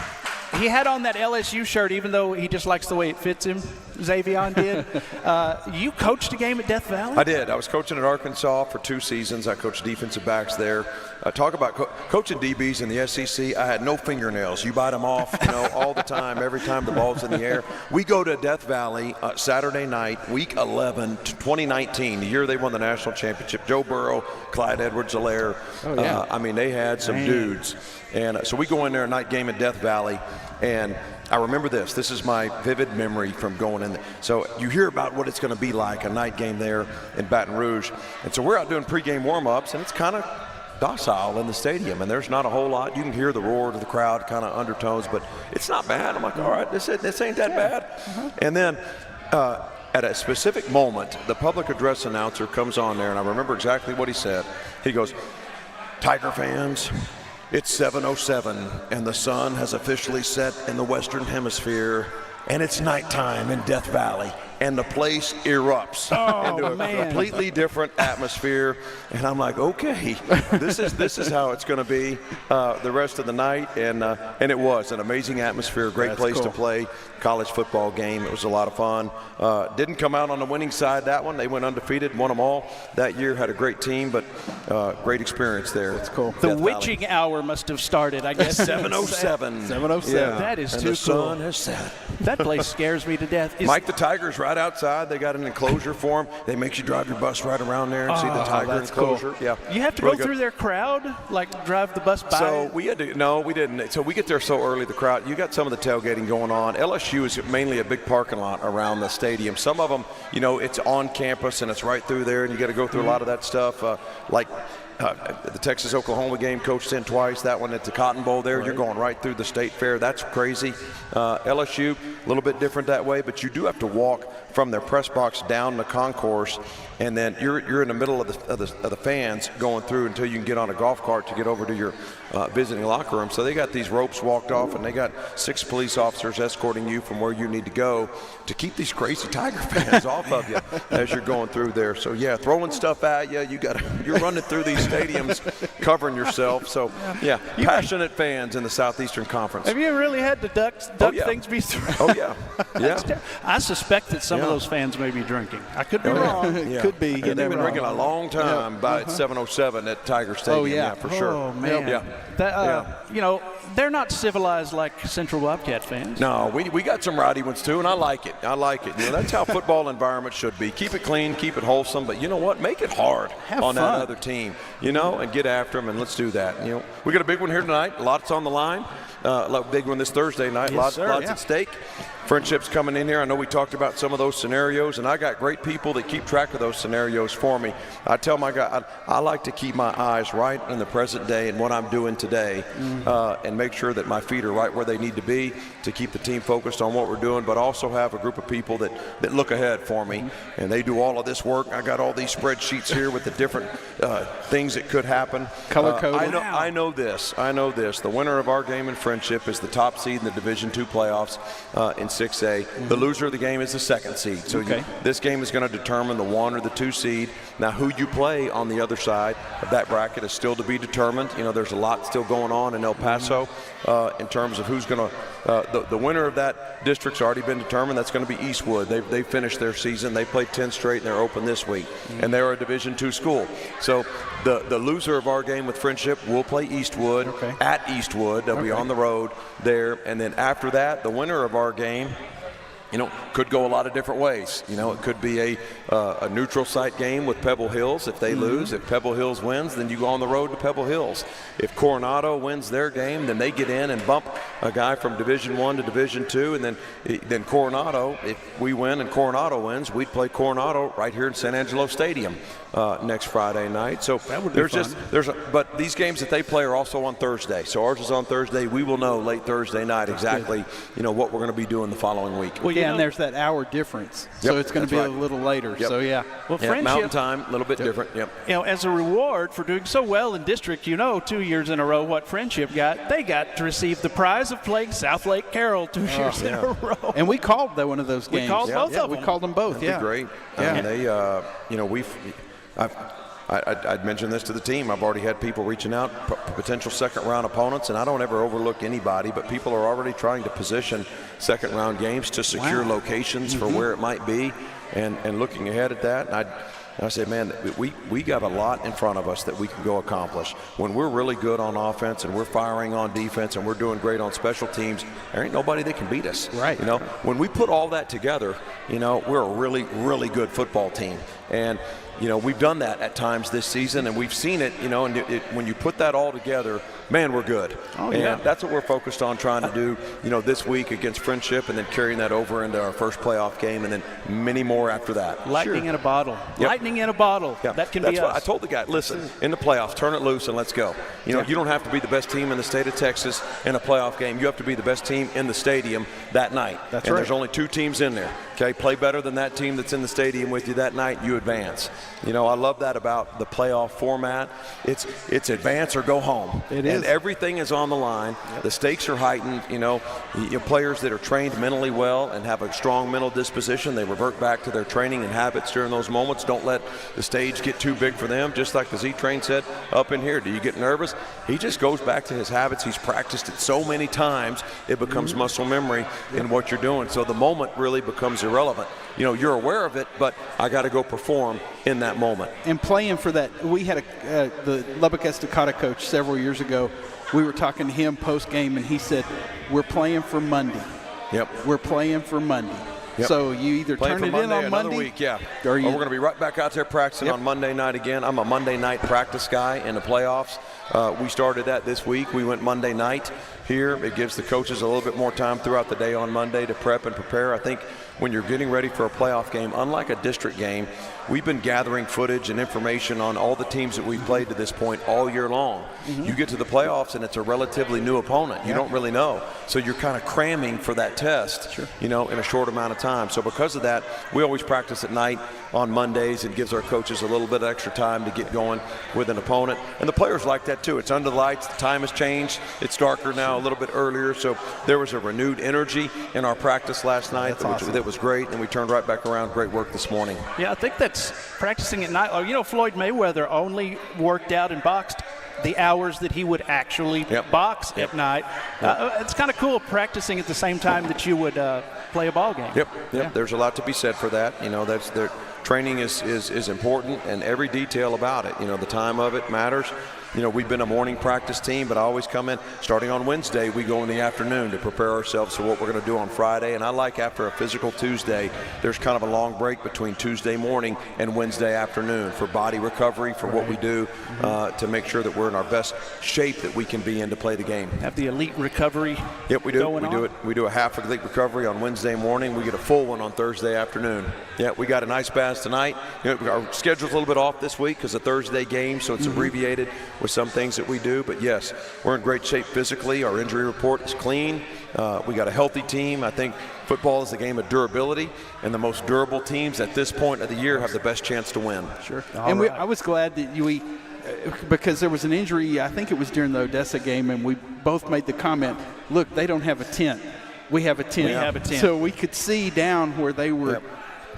he had on that LSU shirt, even though he just likes the way it fits him. Xavier did. You coached a game at Death Valley? I did. I was coaching at Arkansas for 2 seasons. I coached defensive backs there. Talk about coaching DBs in the SEC. I had no fingernails. You bite them off, all the time, every time the ball's in the air. We go to Death Valley Saturday night, week 11, 2019, the year they won the national championship. Joe Burrow, Clyde Edwards-Helaire. Oh, yeah. I mean, they had some dudes. And so we go in there, a night game at Death Valley, and I remember this. This is my vivid memory from going in there. So you hear about what it's going to be like, a night game there in Baton Rouge. And so we're out doing pregame warm-ups, and it's kind of docile in the stadium, and there's not a whole lot. You can hear the roar of the crowd, kind of undertones, but it's not bad. I'm like, all right, this ain't that bad. And then at a specific moment, the public address announcer comes on there, and I remember exactly what he said. He goes, "Tiger fans, it's 7:07, and the sun has officially set in the Western Hemisphere, and it's nighttime in Death Valley." And the place erupts into a completely different atmosphere. And I'm like, okay, this is how it's going to be the rest of the night. And it was an amazing atmosphere, great place to play college football game. It was a lot of fun. Didn't come out on the winning side that one. They went undefeated, won them all that year. Had a great team, but great experience there. It's cool. The witching hour must have started, I guess. 7:07. 7:07. Yeah. That is and too the cool. sun has set. That place scares me to death. Mike the Tiger's right outside. They got an enclosure for them. They make you drive your bus right around there and see the Tiger enclosure. Cool. Yeah. You have to really go through their crowd, like drive the bus by? So we had to, no, we didn't. So we get there so early, the crowd, you got some of the tailgating going on. LSU is mainly a big parking lot around the stadium. Some of them, it's on campus and it's right through there, and you got to go through a lot of that stuff, the Texas-Oklahoma game, coached in twice. That one at the Cotton Bowl there, you're going right through the state fair. That's crazy. LSU, a little bit different that way, but you do have to walk from their press box down the concourse, and then you're in the middle of the fans going through until you can get on a golf cart to get over to your visiting locker room. So they got these ropes walked off, and they got 6 police officers escorting you from where you need to go to keep these crazy Tiger fans off of you as you're going through there. So yeah, throwing stuff at you. You're running through these stadiums, covering yourself. So yeah, passionate fans in the Southeastern Conference. Have you really had to duck things be thrown? Oh yeah, yeah. I suspect that some of those fans may be drinking. I could be wrong. Yeah. Could be. They've been drinking a long time by 7:07 at Tiger Stadium. Oh yeah, for sure. Oh man. Yeah. They're not civilized like Central Bobcat fans. No, we got some rowdy ones too, and I like it. That's how football environment should be. Keep it clean, keep it wholesome, but you know what? Make it hard on that other team, and get after them, and let's do that. We got a big one here tonight. Lots on the line. A big one this Thursday night. Lots at stake. Friendships coming in here. I know we talked about some of those scenarios, and I got great people that keep track of those scenarios for me. I tell my guy, I like to keep my eyes right in the present day and what I'm doing today, and make sure that my feet are right where they need to be to keep the team focused on what we're doing, but also have a group of people that look ahead for me, and they do all of this work. I got all these spreadsheets here with the different things that could happen. Color coded. I know this. The winner of our game in Friendship is the top seed in the Division II playoffs in 6A. The loser of the game is the 2nd seed. So this game is going to determine the 1 or the 2 seed. Now, who you play on the other side of that bracket is still to be determined. There's a lot still going on in El Paso in terms of who's going to the winner of that district's already been determined. That's going to be Eastwood. They finished their season. They played 10 straight, and they're open this week. And they're a Division II school. So the loser of our game with Friendship will play Eastwood at Eastwood. They'll be on the road there. And then after that, the winner of our game could go a lot of different ways. It could be a neutral site game with Pebble Hills if they lose. If Pebble Hills wins, then you go on the road to Pebble Hills. If Coronado wins their game, then they get in and bump a guy from Division I to Division II, and then Coronado, if we win and Coronado wins, we'd play Coronado right here in San Angelo Stadium next Friday night. So that would be fun. But these games that they play are also on Thursday. So ours is on Thursday. We will know late Thursday night exactly, what we're going to be doing the following week. Well, and there's that hour difference, so it's going to be a little later. Yep. So yeah. Well, Friendship, Mountain Time, a little bit different. Yep. As a reward for doing so well in district, 2 years in a row, what Friendship got, they got to receive the prize of playing South Lake Carroll 2 years in a row. And we called one of those games. We called both of them. We called them both. That'd be great. Yeah. I mean, I'd mentioned this to the team. I've already had people reaching out, potential second-round opponents, and I don't ever overlook anybody, but people are already trying to position second-round games to secure locations for where it might be and looking ahead at that. And I said, man, we got a lot in front of us that we can go accomplish. When we're really good on offense and we're firing on defense and we're doing great on special teams, there ain't nobody that can beat us. Right. When we put all that together, we're a really, really good football team. And we've done that at times this season, and we've seen it, and when you put that all together, man, we're good. And that's what we're focused on trying to do, this week against Friendship, and then carrying that over into our first playoff game, and then many more after that. Lightning in a bottle. Yep. Lightning in a bottle. Yep. That can that's be what us. I told the guy, listen, in the playoffs, turn it loose and let's go. You don't have to be the best team in the state of Texas in a playoff game. You have to be the best team in the stadium that night. That's and right. There's only 2 teams in there. Okay, play better than that team that's in the stadium with you that night, you advance. I love that about the playoff format. It's advance or go home. It is. And everything is on the line. Yep. The stakes are heightened. Players that are trained mentally well and have a strong mental disposition, they revert back to their training and habits during those moments. Don't let the stage get too big for them. Just like the Z-Train said up in here, do you get nervous? He just goes back to his habits. He's practiced it so many times, it becomes muscle memory in what you're doing. So the moment really becomes irrelevant. You're aware of it, but I got to go perform in that moment. And playing for that, we had the Lubbock Estacada coach several years ago. We were talking to him post-game, and he said, we're playing for Monday. Yep. We're playing for Monday. Yep. So you either turn it in on Monday. Week, yeah. Or we're going to be right back out there practicing on Monday night again. I'm a Monday night practice guy in the playoffs. We started that this week. We went Monday night here. It gives the coaches a little bit more time throughout the day on Monday to prep and prepare. I think when you're getting ready for a playoff game, unlike a district game, we've been gathering footage and information on all the teams that we've played to this point all year long. You get to the playoffs and it's a relatively new opponent. You don't really know. So you're kind of cramming for that test, in a short amount of time. So because of that, we always practice at night on Mondays. It gives our coaches a little bit of extra time to get going with an opponent. And the players like that too. It's under the lights. The time has changed. It's darker now, a little bit earlier. So there was a renewed energy in our practice last night, that was great. And we turned right back around. Great work this morning. Yeah, I think that's practicing at night. Floyd Mayweather only worked out and boxed the hours that he would actually box at night. It's kind of cool practicing at the same time that you would play a ball game. Yep. There's a lot to be said for that. That's their training is important, and every detail about it. The time of it matters. We've been a morning practice team, but I always come in, starting on Wednesday, we go in the afternoon to prepare ourselves for what we're going to do on Friday. And I like after a physical Tuesday, there's kind of a long break between Tuesday morning and Wednesday afternoon for body recovery, for what we do to make sure that we're in our best shape that we can be in to play the game. Have the elite recovery. Yep, we do. We do a half elite recovery on Wednesday morning. We get a full one on Thursday afternoon. Yeah, we got an ice bath tonight. Our schedule's a little bit off this week because of Thursday game, so it's abbreviated with some things that we do. But yes, we're in great shape physically. Our injury report is clean. We got a healthy team. I think football is a game of durability, and the most durable teams at this point of the year have the best chance to win. Sure. I was glad that because there was an injury, I think it was during the Odessa game, and we both made the comment, look, they don't have a tent. We have a tent. So we could see down where they were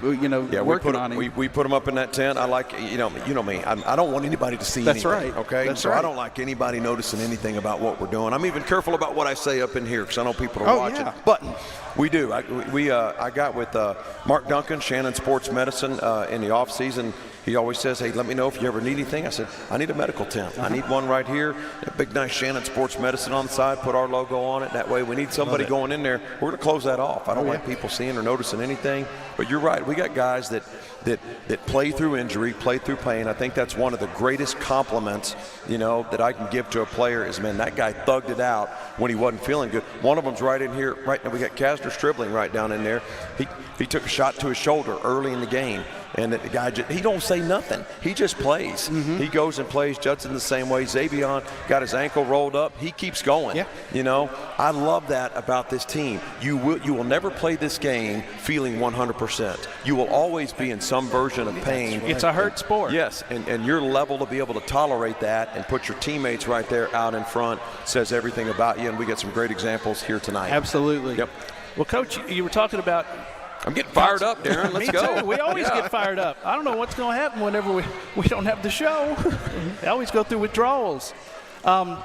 working on him. We put them up in that tent. I like, you know me. I don't want anybody to see anything. That's right. Okay? That's so right. I don't like anybody noticing anything about what we're doing. I'm even careful about what I say up in here because I know people are watching. Yeah. But we do. I got with Mark Duncan, Shannon Sports Medicine, in the off season, he always says, hey, let me know if you ever need anything. I said, I need a medical tent. I need one right here. A big, nice Shannon Sports Medicine on the side. Put our logo on it. That way we need somebody going in there. We're going to close that off. I don't like people seeing or noticing anything. But you're right. We got guys that play through injury, play through pain. I think that's one of the greatest compliments, that I can give to a player is, man, that guy thugged it out when he wasn't feeling good. One of them's right in here. Right now we got Castor Stribling right down in there. He took a shot to his shoulder early in the game. And the guy, he don't say nothing. He just plays. He goes and plays. Judson the same way. Xavion got his ankle rolled up. He keeps going. Yeah. I love that about this team. You will never play this game feeling 100%. You will always be in some version of pain. It's a hurt sport. Yes, and your level to be able to tolerate that and put your teammates right there out in front says everything about you, and we get some great examples here tonight. Absolutely. Yep. Well, Coach, you were talking about I'm getting fired up, Darren. Let's go. Me too. We always get fired up. I don't know what's going to happen whenever we don't have the show. They always go through withdrawals. Like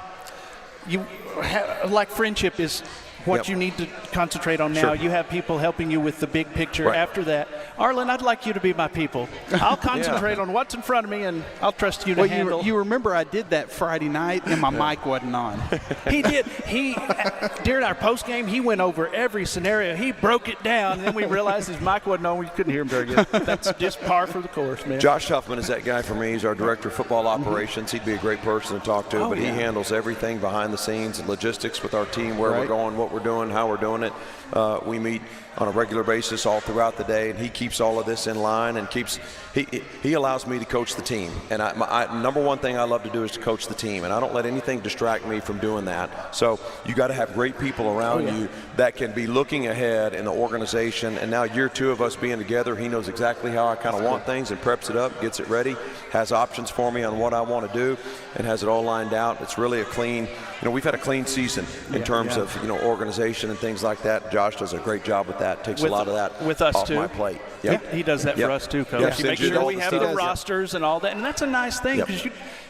friendship is what you need to concentrate on now. Sure. You have people helping you with the big picture after that. Arlen, I'd like you to be my people. I'll concentrate on what's in front of me, and I'll trust you to handle. You remember I did that Friday night, and my mic wasn't on. He did. During our post game, he went over every scenario. He broke it down, and then we realized his mic wasn't on. We couldn't hear him very good. That's just par for the course, man. Josh Huffman is that guy for me. He's our director of football operations. He'd be a great person to talk to, but he handles everything behind the scenes and logistics with our team, where we're going, what we're doing, how we're doing it. We meet on a regular basis all throughout the day, and he keeps all of this in line and he allows me to coach the team. And number one thing I love to do is to coach the team, and I don't let anything distract me from doing that. So you got to have great people around you that can be looking ahead in the organization. And now year 2 of us being together, he knows exactly how I kind of want things and preps it up, gets it ready, has options for me on what I want to do, and has it all lined out. It's really a clean, we've had a clean season in terms of, organization and things like that. Josh does a great job with that. Takes a lot of that with us off too. my plate. Yep. He does that for us too, Coach. He makes sure we have the rosters and all that, and that's a nice thing because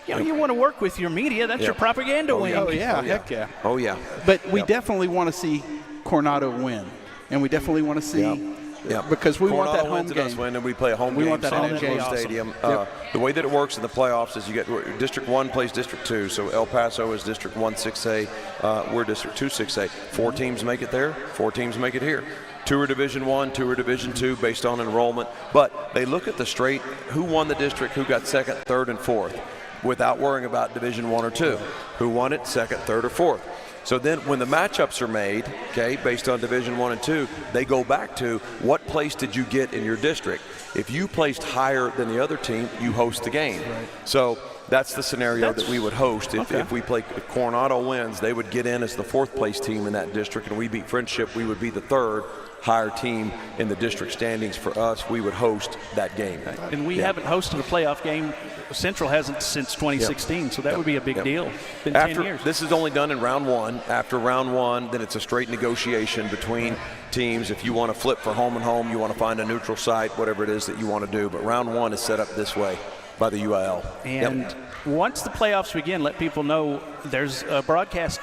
you want to work with your media. That's your propaganda wing. Oh yeah, heck yeah. Oh yeah. But we definitely want to see Coronado win, and we we want to see. Yeah, because we want that home game. Us win, and we play a home game. We want that home game. Stadium. The way that it works in the playoffs is you get District 1 plays District 2, so El Paso is District 1 6A. We're District 2 6A. 4 teams make it there. 4 teams make it here. 2 are Division 1, 2 are Division 2 based on enrollment. But they look at the straight who won the district, who got 2nd, 3rd, and 4th, without worrying about Division 1 or 2. Who won it, 2nd, 3rd, or 4th. So then when the matchups are made, based on Division 1 and 2, they go back to what place did you get in your district. If you placed higher than the other team, you host the game. Right. So that's the scenario that we would host. If we play, if Coronado wins, they would get in as the 4th place team in that district, and we beat Friendship, we would be the 3rd higher team in the district standings. For us, we would host that game. And we haven't hosted a playoff game. Central hasn't since 2016, so that would be a big deal. It's been 10 years. This is only done in round 1. After round 1, then it's a straight negotiation between teams. If you want to flip for home and home, you want to find a neutral site, whatever it is that you want to do. But round 1 is set up this way by the UIL. And once the playoffs begin, let people know there's a broadcast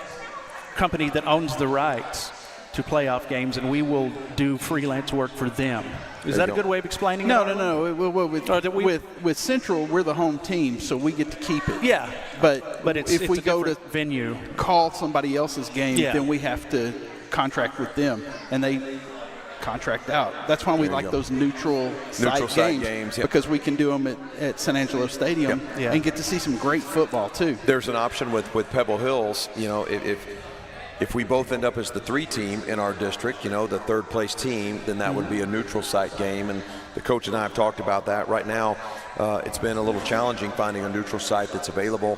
company that owns the rights to playoff games, and we will do freelance work for them. Is that a good way of explaining it? No. With Central, we're the home team, so we get to keep it. Yeah. But if we go to venue, call somebody else's game, then we have to contract with them, and they contract out. That's why we like those neutral site games because we can do them at San Angelo Stadium and get to see some great football too. There's an option with Pebble Hills. If we both end up as the 3 team in our district, the 3rd place team, then that would be a neutral site game. And the coach and I have talked about that. Right now, it's been a little challenging finding a neutral site that's available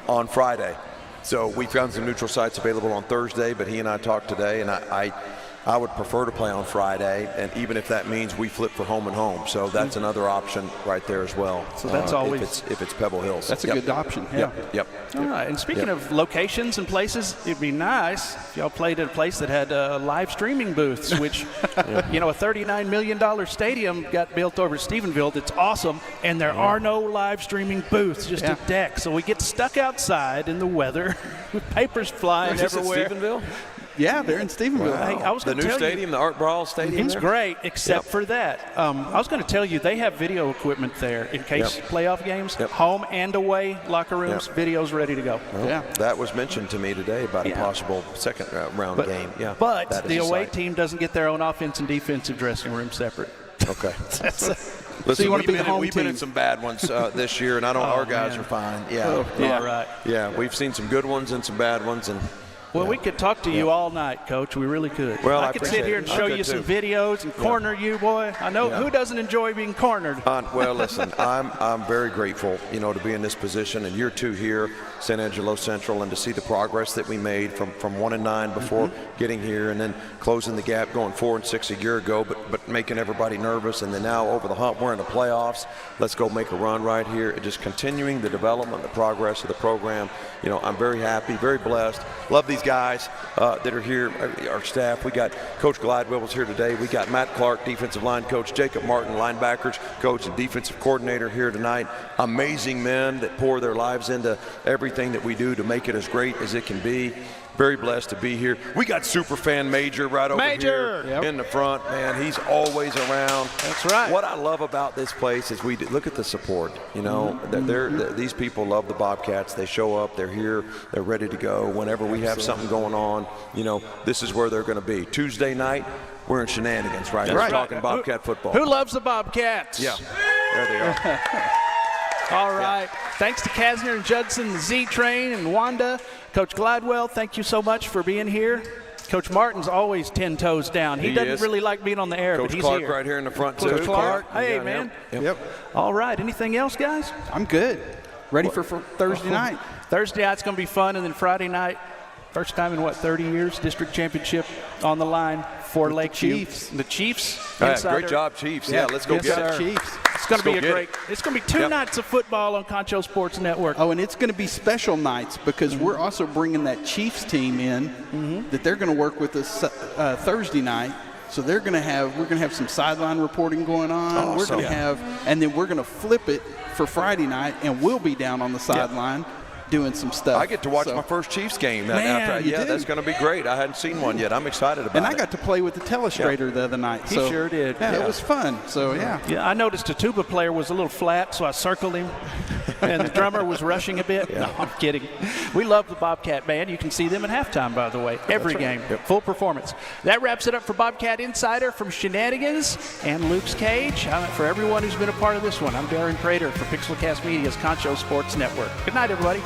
on Friday. So we found some neutral sites available on Thursday, but he and I talked today, and I would prefer to play on Friday, and even if that means we flip for home and home. So that's another option right there as well. So that's always if it's Pebble Hills. That's a good option. Yep. All right. And speaking of locations and places, it'd be nice if y'all played at a place that had live streaming booths, which a $39 million stadium got built over at Stephenville. That's awesome, and there are no live streaming booths, just a deck. So we get stuck outside in the weather with papers flying everywhere. Stephenville? Yeah, they're in Stephenville. Wow. Hey, I was the gonna new tell stadium, the Art Brawl Stadium. It's there? great, except for that. I was going to tell you, they have video equipment there in case playoff games, home and away, locker rooms, videos ready to go. Well, that was mentioned to me today about a possible second round game. Yeah, But that is the a away sight. team doesn't get their own offense and defensive dressing room separate. Okay. So you want to be the home we've team? been in some bad ones this year, and our guys are fine. Yeah. Right. Yeah, we've seen some good ones and some bad ones, and Well, we could talk to you all night, Coach. We really could. Well, I could sit here and show you some videos and corner you, boy. I know who doesn't enjoy being cornered. Well, listen, I'm very grateful, to be in this position, and year 2 here, San Angelo Central, and to see the progress that we made from 1-9 before getting here, and then closing the gap, going 4-6 a year ago, but making everybody nervous, and then now over the hump, we're in the playoffs. Let's go make a run right here, and just continuing the development, the progress of the program. I'm very happy, very blessed. Love these guys that are here, our staff. We got Coach Glidewell was here today. We got Matt Clark, defensive line coach, Jacob Martin, linebackers coach and defensive coordinator here tonight. Amazing men that pour their lives into everything that we do to make it as great as it can be. Very blessed to be here. We got Superfan Major right over here in the front. Man, he's always around. That's right. What I love about this place is look at the support. These people love the Bobcats. They show up. They're here. They're ready to go. Whenever we have something going on, this is where they're going to be. Tuesday night, we're in Shenanigans, right? We're talking Bobcat football. Who loves the Bobcats? Yeah, there they are. All right. Thanks to Kasner and Judson, the Z-Train, and Wanda. Coach Glidewell, thank you so much for being here. Coach Martin's always 10 toes down. He doesn't really like being on the air, Coach but he's Clark here. right here in the front, too. Coach Clark. Hey, man. Yep. All right. Anything else, guys? I'm good. Ready for Thursday night. Thursday night's going to be fun, and then Friday night, first time in, 30 years, district championship on the line for Lakeview. Chiefs. The Chiefs. Great job, Chiefs. Yeah, let's go get it. Chiefs. It's going to be it's going to be 2 nights of football on Concho Sports Network. Oh, and it's going to be special nights because we're also bringing that Chiefs team in that they're going to work with us Thursday night. So we're going to have some sideline reporting going on. We're going to have, and then we're going to flip it for Friday night, and we'll be down on the sideline doing some stuff. I get to watch my first Chiefs game. That's going to be great. I hadn't seen one yet. I'm excited about it. And I got to play with the telestrator the other night. He sure did. Yeah, it was fun. So, yeah, I noticed the tuba player was a little flat, so I circled him. And the drummer was rushing a bit. No, I'm kidding. We love the Bobcat Band. You can see them at halftime, by the way. Every game. Full performance. That wraps it up for Bobcat Insider from Shenanigans and Luke's Cage. For everyone who's been a part of this one, I'm Darren Prater for Pixelcast Media's Concho Sports Network. Good night, everybody.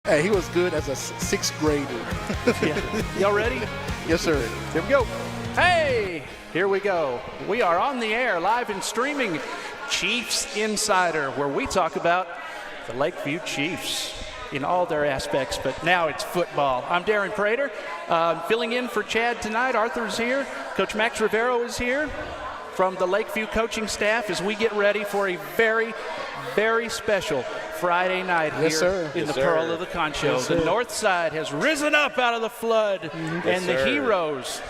Hey, he was good as a sixth grader. Y'all ready? Yes, sir. Here we go. Hey, here we go. We are on the air, live and streaming, Chiefs Insider, where we talk about the Lakeview Chiefs in all their aspects, but now it's football. I'm Darren Prater, filling in for Chad tonight. Arthur's here. Coach Max Rivero is here from the Lakeview coaching staff as we get ready for a very, very special Friday night here in the Pearl of the Concho. The north side has risen up out of the flood, and the Heroes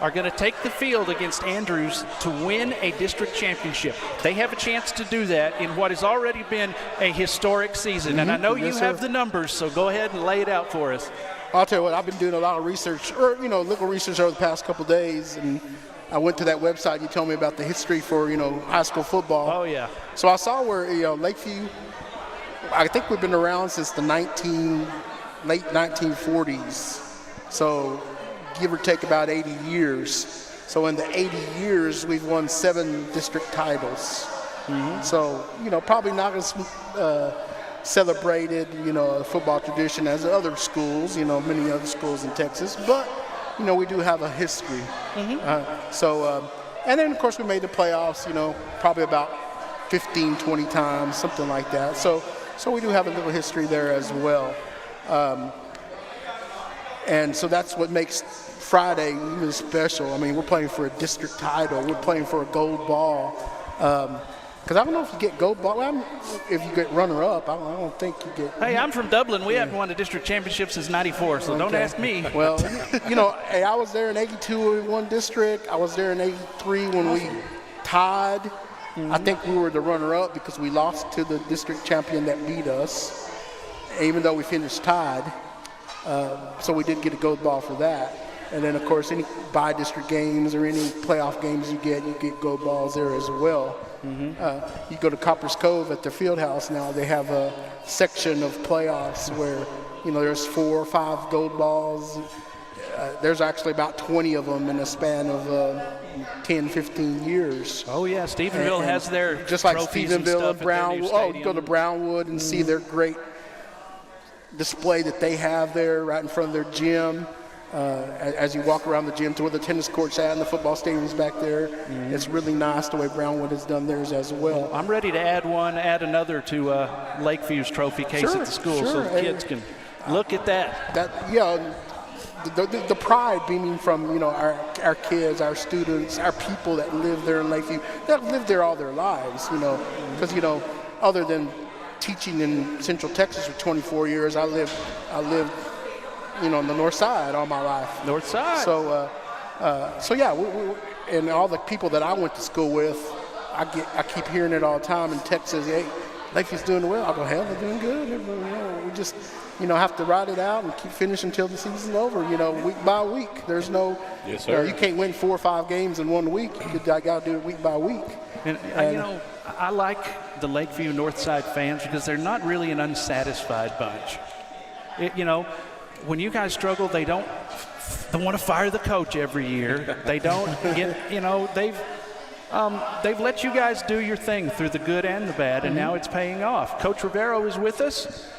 are going to take the field against Andrews to win a district championship. They have a chance to do that in what has already been a historic season. And I know you have the numbers, so go ahead and lay it out for us. I'll tell you what, I've been doing a lot of research, local research over the past couple of days, and I went to that website you told me about the history for, high school football. Oh, yeah. So I saw where, Lakeview, I think we've been around since the late 1940s. So give or take about 80 years. So in the 80 years, we've won 7 district titles. So, probably not as celebrated, a football tradition as other schools, many other schools in Texas. But, we do have a history. And then, of course, we made the playoffs, probably about 15, 20 times, something like that. So we do have a little history there as well. And so that's what makes Friday even special. I mean, we're playing for a district title. We're playing for a gold ball. Because I don't know if you get gold ball. If you get runner-up, I don't think you get. Hey, I'm from Dublin. We haven't won a district championship since '94, so don't ask me. Well, hey, I was there in '82 when we won district. I was there in '83 when we tied. I think we were the runner-up because we lost to the district champion that beat us, even though we finished tied. So we did get a gold ball for that. And then, of course, any by-district games or any playoff games you get gold balls there as well. You go to Copper's Cove at their field house now, they have a section of playoffs where, there's 4 or 5 gold balls. There's actually about 20 of them in a span of 10, 15 years. Oh, yeah, Stephenville has their just like trophies Stephenville and Brownwood. Oh, you go to Brownwood and see their great display that they have there right in front of their gym. As you walk around the gym to where the tennis court's at and the football stadium's back there, it's really nice the way Brownwood has done theirs as well. I'm ready to add another to Lakeview's trophy case at the school so the kids can look at that. The pride beaming from our kids, our students, our people that live there in Lakeview, that live there all their lives, because other than teaching in Central Texas for 24 years, I lived on the north side all my life. North side. So yeah, we and all the people that I went to school with, I keep hearing it all the time in Texas. Hey, Lakeview's doing well. I go, hell, they're doing good. We just have to ride it out and keep finishing until the season's over. Week by week. There's no. Yes, sir. You can't win 4 or 5 games in 1 week. I got to do it week by week. And I like the Lakeview Northside fans because they're not really an unsatisfied bunch. When you guys struggle, they don't want to fire the coach every year. They don't get, they've let you guys do your thing through the good and the bad, and now it's paying off. Coach Rivero is with us.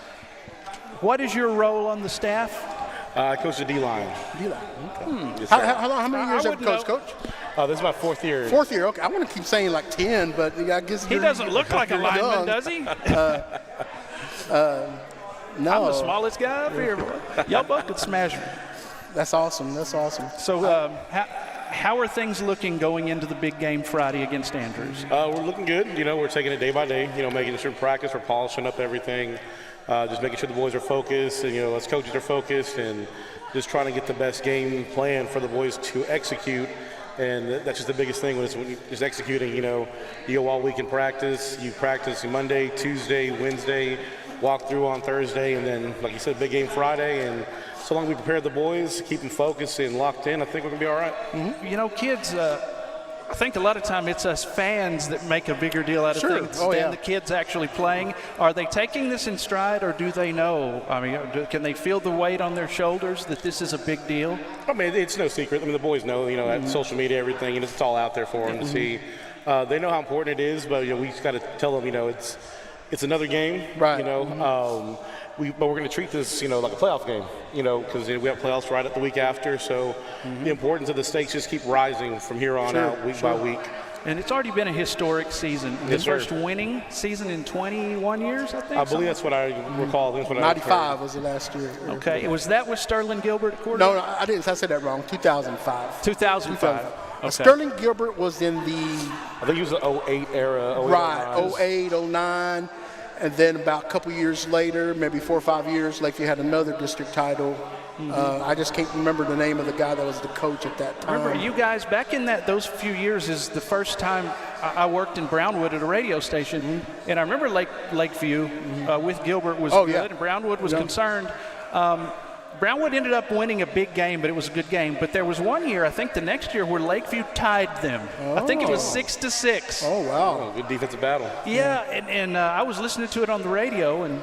What is your role on the staff? I coach the D-line. D-line. Okay. Yes, how many years have you coached, Coach? This is my 4th year. 4th year, okay. I want to keep saying like 10, but I guess he doesn't look like a lineman, does he? No. I'm the smallest guy up here. Y'all both could smash me. That's awesome. So how are things looking going into the big game Friday against Andrews? We're looking good. We're taking it day by day. Making sure practice, we're polishing up everything. Just making sure the boys are focused and, us coaches are focused and just trying to get the best game plan for the boys to execute. And that's just the biggest thing when you're just executing. You go all week in practice. You practice Monday, Tuesday, Wednesday, walk through on Thursday, and then, like you said, big game Friday. And so long as we prepare the boys, keep them focused and locked in, I think we're going to be all right. Kids, I think a lot of time it's us fans that make a bigger deal out of things than the kids actually playing. Are they taking this in stride, or do they know? I mean, can they feel the weight on their shoulders that this is a big deal? I mean, it's no secret. I mean, the boys know, that social media, everything, it's all out there for them to see. They know how important it is, but we just got to tell them, it's another game, right? You know, but we're going to treat this, you know, like a playoff game, you know, because we have playoffs right at the week after. So the importance of the stakes just keep rising from here on out, week by week. And it's already been a historic season. The first winning season in 21 years, I think. I believe that's what I recall. That's what 95 was the last year. Okay. Was that with Sterling Gilbert at quarterback? No, I didn't. I said that wrong. 2005. 2005. Okay. Sterling Gilbert was in the... I think he was the 08 era. 08, right, 08, 09. And then about a couple years later, maybe 4 or 5 years, Lakeview had another district title. I just can't remember the name of the guy that was the coach at that time. Remember, you guys, back in those few years is the first time I worked in Brownwood at a radio station. And I remember Lakeview with Gilbert was good, and Brownwood was concerned. Brownwood ended up winning a big game, but it was a good game. But there was one year, I think the next year, where Lakeview tied them. I think it was 6-6. Oh, wow. Good defensive battle. Yeah, and I was listening to it on the radio, and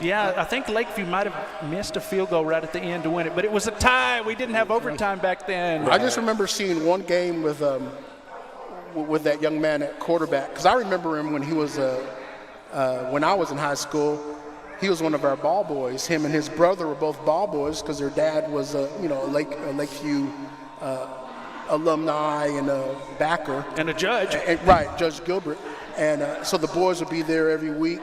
yeah, I think Lakeview might have missed a field goal right at the end to win it. But it was a tie. We didn't have overtime back then. I just remember seeing one game with that young man at quarterback, because I remember him when he was when I was in high school. He was one of our ball boys. Him and his brother were both ball boys because their dad was a Lakeview alumni and a backer. And a judge. Right, Judge Gilbert. And so the boys would be there every week.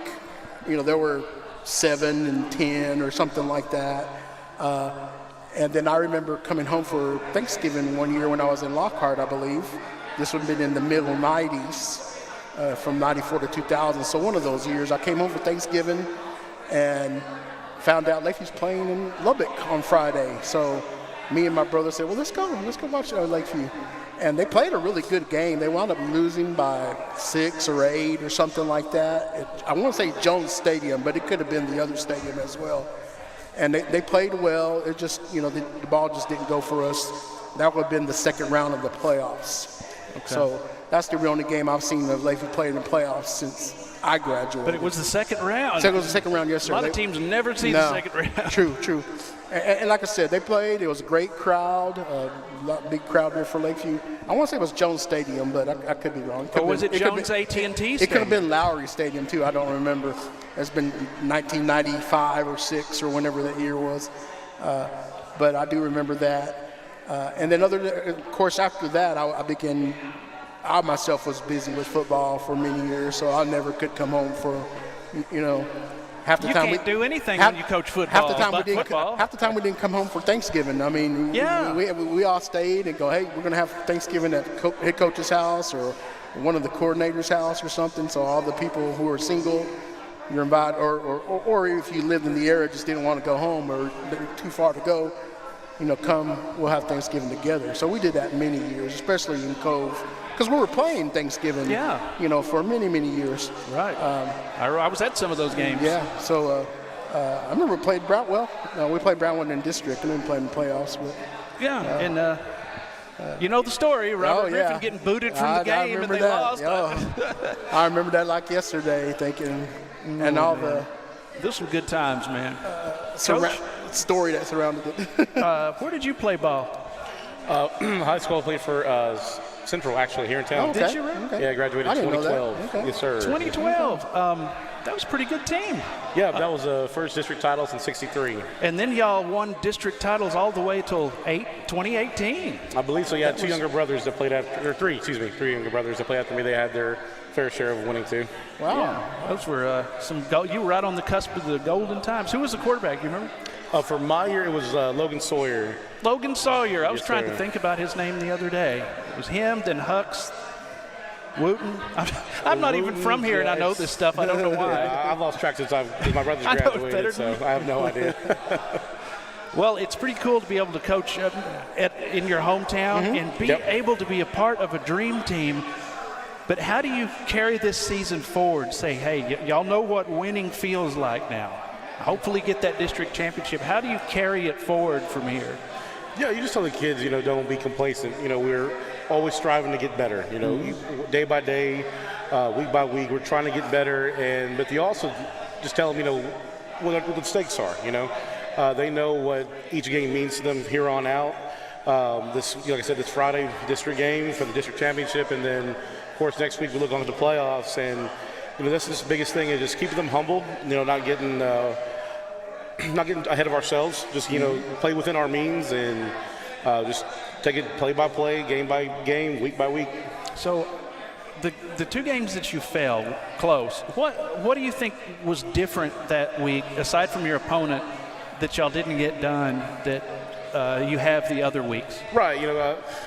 You know, there were 7 and 10 or something like that. And then I remember coming home for Thanksgiving one year when I was in Lockhart, I believe. This would have been in the middle 90s, from 94 to 2000. So one of those years, I came home for Thanksgiving and found out Lakeview's playing in Lubbock on Friday. So me and my brother said, well, let's go watch Lakeview. And they played a really good game. They wound up losing by 6 or 8 or something like that. I want to say Jones Stadium, but it could have been the other stadium as well. And they played well. It just, you know, the ball just didn't go for us. That would have been the second round of the playoffs. Okay. So that's the only game I've seen of Lakeview playing in the playoffs since I graduated. But it was the second round. So it was the second round, yes, sir. A lot of teams never see the second round. True. And like I said, they played. It was a great crowd, big crowd there for Lakeview. I want to say it was Jones Stadium, but I could be wrong. Or was it Jones AT&T Stadium? It could have been Lowry Stadium, too. I don't remember. It's been 1995 or 6 or whenever that year was. But I do remember that. And then of course, after that, I myself was busy with football for many years, so I never could come home for, you know, half the time. You can't do anything when you coach football. Half the time we didn't come home for Thanksgiving. I mean, we all stayed and go, hey, we're going to have Thanksgiving at head coach's house or one of the coordinators' house or something. So all the people who are single, you're invited, or if you lived in the area, just didn't want to go home or too far to go, you know, come, we'll have Thanksgiving together. So we did that many years, especially in Cove. Because we were playing Thanksgiving, you know, for many, many years. Right. I was at some of those games. Yeah. So I remember we played Brownwell. We played Brownwell in district. We didn't play in the playoffs. But, you know the story. Robert Griffin getting booted from the game and they lost. I remember that like yesterday, thinking, and all the. There's some good times, man. Story that surrounded it. Where did you play ball? High school, I played for Central, actually, here in town. Oh, okay. Did you really? Okay. Yeah, I graduated in 2012. Okay. Yes, sir. 2012. That was a pretty good team. Yeah, that was the first district titles in '63. And then y'all won district titles all the way till 2018. I believe so. Yeah, 2 younger brothers that played after, or 3 younger brothers that played after me. They had their fair share of winning too. Wow. Yeah, those were some. You were right on the cusp of the golden times. Who was the quarterback? You remember? For my year, it was Logan Sawyer. Logan Sawyer. I was trying to think about his name the other day. It was him, then Hux, Wooten. I'm not even from here, and I know this stuff. I don't know why. I've lost track since my brother's graduated, so I have no idea. Well, it's pretty cool to be able to coach in your hometown and be able to be a part of a dream team. But how do you carry this season forward? Say, hey, y'all know what winning feels like now. Hopefully get that district championship. How do you carry it forward from here? Yeah, you just tell the kids, you know, don't be complacent. You know, we're always striving to get better. You know, day by day, week by week, we're trying to get better. But you also just tell them, you know, what the stakes are. You know, they know what each game means to them here on out. Like I said, this Friday district game for the district championship, and then of course next week we look on to the playoffs. And that's the biggest thing, is just keeping them humble, not getting ahead of ourselves, just, play within our means and just take it play by play, game by game, week by week. So the 2 games that you failed close, what do you think was different that week, aside from your opponent, that y'all didn't get done that you have the other weeks? Right,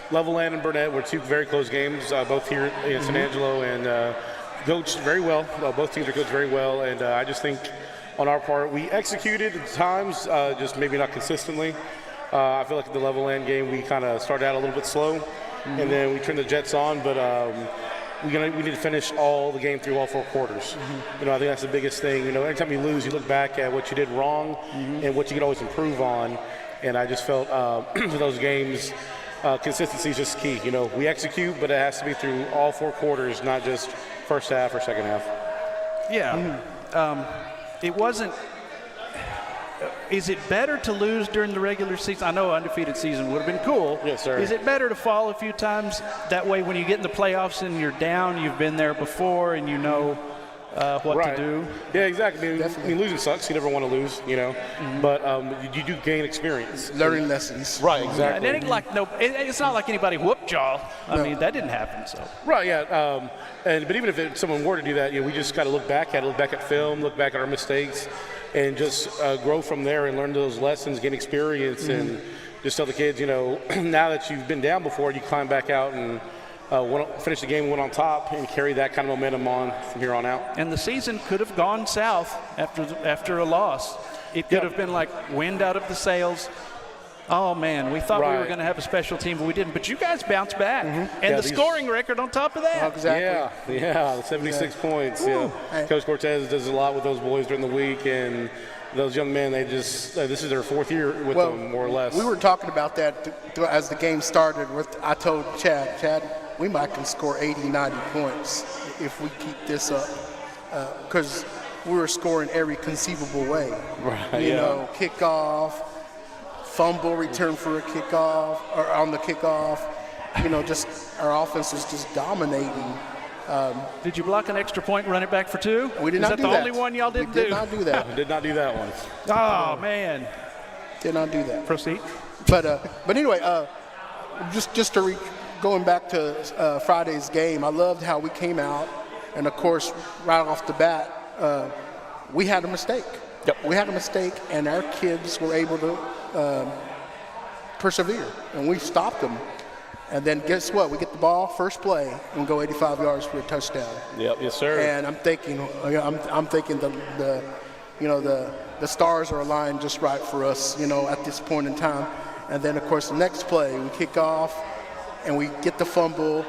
Levelland and Burnett were 2 very close games, both here in San Angelo, and coached very well. Both teams are coached very well, and I just think on our part we executed at times, just maybe not consistently. I feel like the Levelland game we kind of started out a little bit slow, and then we turned the Jets on, but we need to finish all the game through all 4 quarters. I think that's the biggest thing. Anytime you lose, you look back at what you did wrong and what you can always improve on. And I just felt for those games, consistency is just key. We execute, but it has to be through all 4 quarters, not just first half or second half. Yeah. It wasn't. Is it better to lose during the regular season? I know an undefeated season would have been cool. Yes, sir. Is it better to fall a few times? That way when you get in the playoffs and you're down, you've been there before and you know what to do? Yeah, exactly. I mean, losing sucks. You never want to lose, But you do gain experience. Learning lessons. Right, exactly. And it ain't like it's not like anybody whooped y'all. I mean, that didn't happen. So. Right, yeah. But even if someone were to do that, we just got to look back at film, look back at our mistakes, and just grow from there and learn those lessons, gain experience, and just tell the kids, now that you've been down before, you climb back out and finish the game, win on top, and carry that kind of momentum on from here on out. And the season could have gone south after a loss. It could have been like wind out of the sails. Oh, man, we thought we were going to have a special team, but we didn't. But you guys bounced back. And the scoring record on top of that. Exactly. Yeah, 76 points. Yeah. Coach Cortez does a lot with those boys during the week, and those young men, they just this is their 4th year with them, more or less. We were talking about that as the game started. I told Chad, we might can score 80, 90 points if we keep this up, because we were scoring every conceivable way. Right. Kickoff, fumble return for a kickoff, or on the kickoff. Just our offense was just dominating. Did you block an extra point and run it back for 2? We did not do that. Is that the only one y'all didn't do? We did not do that. Did not do that one. Oh, man. Did not do that. Proceed. But anyway, just to going back to Friday's game, I loved how we came out, and of course, right off the bat, we had a mistake. Yep. We had a mistake, and our kids were able to persevere, and we stopped them. And then guess what? We get the ball first play and go 85 yards for a touchdown. Yep, yes, sir. And I'm thinking the stars are aligned just right for us, at this point in time. And then of course the next play we kick off, and we get the fumble,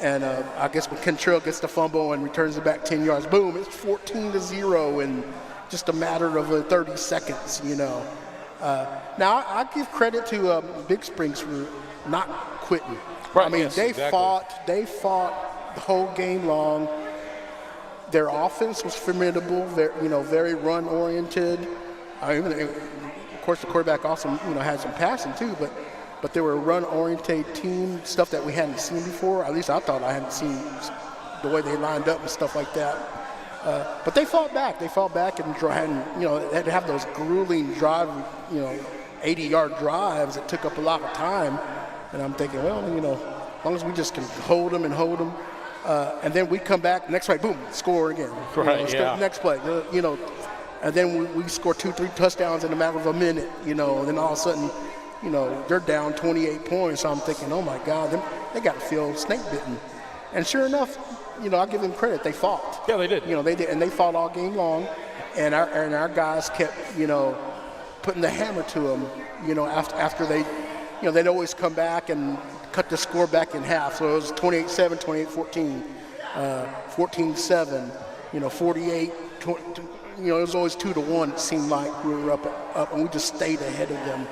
and I guess when Concho gets the fumble and returns it back 10 yards, boom! It's 14-0 in just a matter of 30 seconds. Now I give credit to Big Springs for not quitting. Right, I mean, they fought the whole game long. Their offense was formidable, very run oriented. Of course, the quarterback also had some passing too, but they were a run oriented team, stuff that we hadn't seen before. At least I thought I hadn't seen the way they lined up and stuff like that. But they fought back. They fought back and they had to have those grueling 80-yard drives that took up a lot of time. And I'm thinking, well, as long as we just can hold them, and then we come back, next play, boom, score again. Right, Next play, and then we score 2-3 touchdowns in a matter of a minute, and then all of a sudden, they're down 28 points. So I'm thinking, oh my God, they got to feel snake bitten. And sure enough, I give them credit, they fought. Yeah, they did. They did, and they fought all game long, and our guys kept, putting the hammer to them, after they. They'd always come back and cut the score back in half. So it was 28-7, 28-14, 14-7, 48. It was always 2-1. It seemed like we were up, and we just stayed ahead of them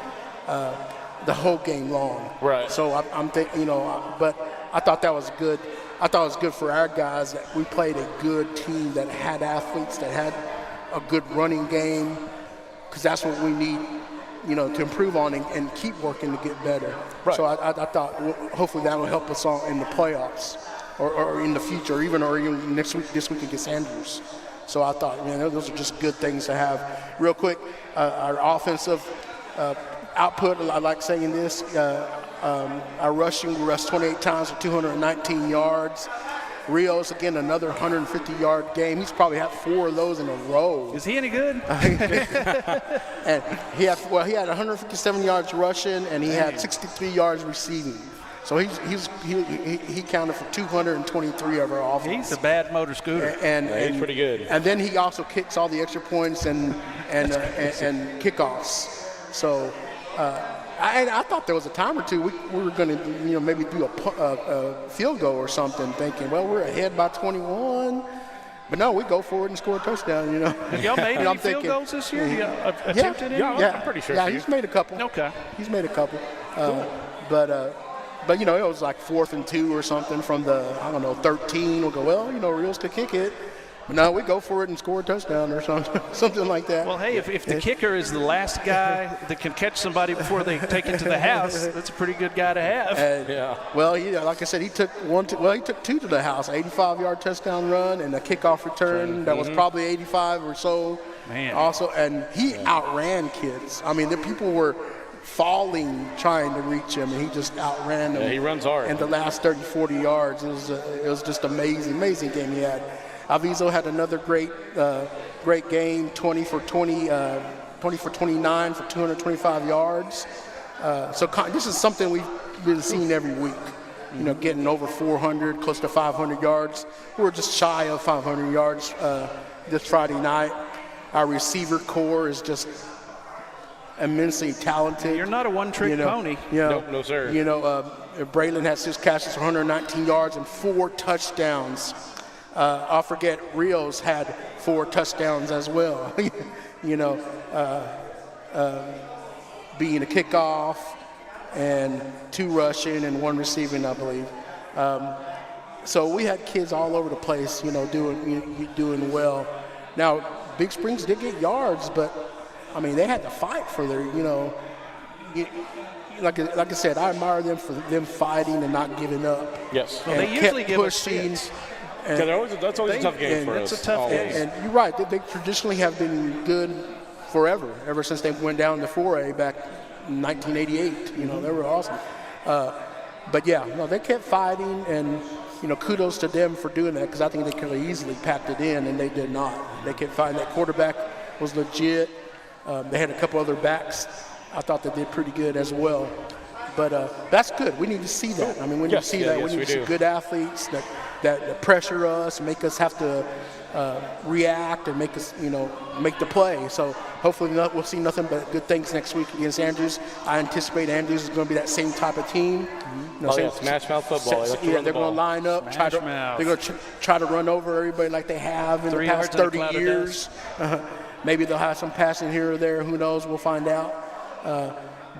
the whole game long. Right. So I'm thinking, but I thought that was good. I thought it was good for our guys that we played a good team that had athletes, that had a good running game, because that's what we need. To improve on and keep working to get better. Right. So I thought hopefully that will help us all in the playoffs. or in the future, or even this week against Andrews. So I thought, man, those are just good things to have. Real quick, our offensive output, I like saying this, our rushing, we rushed 28 times for 219 yards. Rios, again, another 150-yard game. He's probably had 4 of those in a row. Is he any good? And he had 157 yards rushing, and he had 63 yards receiving. So he counted for 223 of our offense. He's a bad motor scooter. And he's pretty good. And then he also kicks all the extra points and kickoffs. So I thought there was a time or two we were going to maybe do a field goal or something, thinking, well, we're ahead by 21. But no, we go forward and score a touchdown. Have y'all made any field goals this year? Attempted any? Yeah, I'm pretty sure. Yeah, he's made a couple. Okay. He's made a couple. Cool. But it was like 4th and 2 or something from the 13. We'll go, well, Rios could kick it. But no, we go for it and score a touchdown or something like that. Well, hey, if the kicker is the last guy that can catch somebody before they take it to the house, that's a pretty good guy to have. Well, like I said, he took 2 to the house, 85-yard touchdown run and a kickoff return that was probably 85 or so. Man. Also, and he outran kids. I mean, the people were falling trying to reach him, and he just outran them. Yeah, he runs hard. And the last 30, 40 yards, it was just amazing game he had. Avizo had another great game, 20 for 29 for 225 yards. So this is something we've been seeing every week, getting over 400, close to 500 yards. We're just shy of 500 yards this Friday night. Our receiver core is just immensely talented. You're not a one-trick pony. Nope, no sir. Braylon has 6 catches for 119 yards and 4 touchdowns. I'll forget Rios had 4 touchdowns as well. Being a kickoff and 2 rushing and 1 receiving, I believe. So we had kids all over the place, doing well. Now, Big Springs did get yards, but I mean, they had to fight for their, like I said, I admire them for them fighting and not giving up. Yes. Well, they usually give us fits. That's always a tough game for us. It's a tough game. And you're right, they traditionally have been good ever since they went down to 4A back in 1988. They were awesome. But yeah, no, they kept fighting, and kudos to them for doing that, because I think they could have easily packed it in, and they did not. They kept fighting. That quarterback was legit. They had a couple other backs. I thought they did pretty good as well. But that's good. We need to see that. I mean, we need to see that. We need to see good athletes that pressure us, make us have to react, and make us, make the play. So hopefully we'll see nothing but good things next week against Andrews. I anticipate Andrews is going to be that same type of team. Smash mouth football. They're going to line up. They're going to try to run over everybody like they have in the past 30 years. Maybe they'll have some passing here or there. Who knows? We'll find out.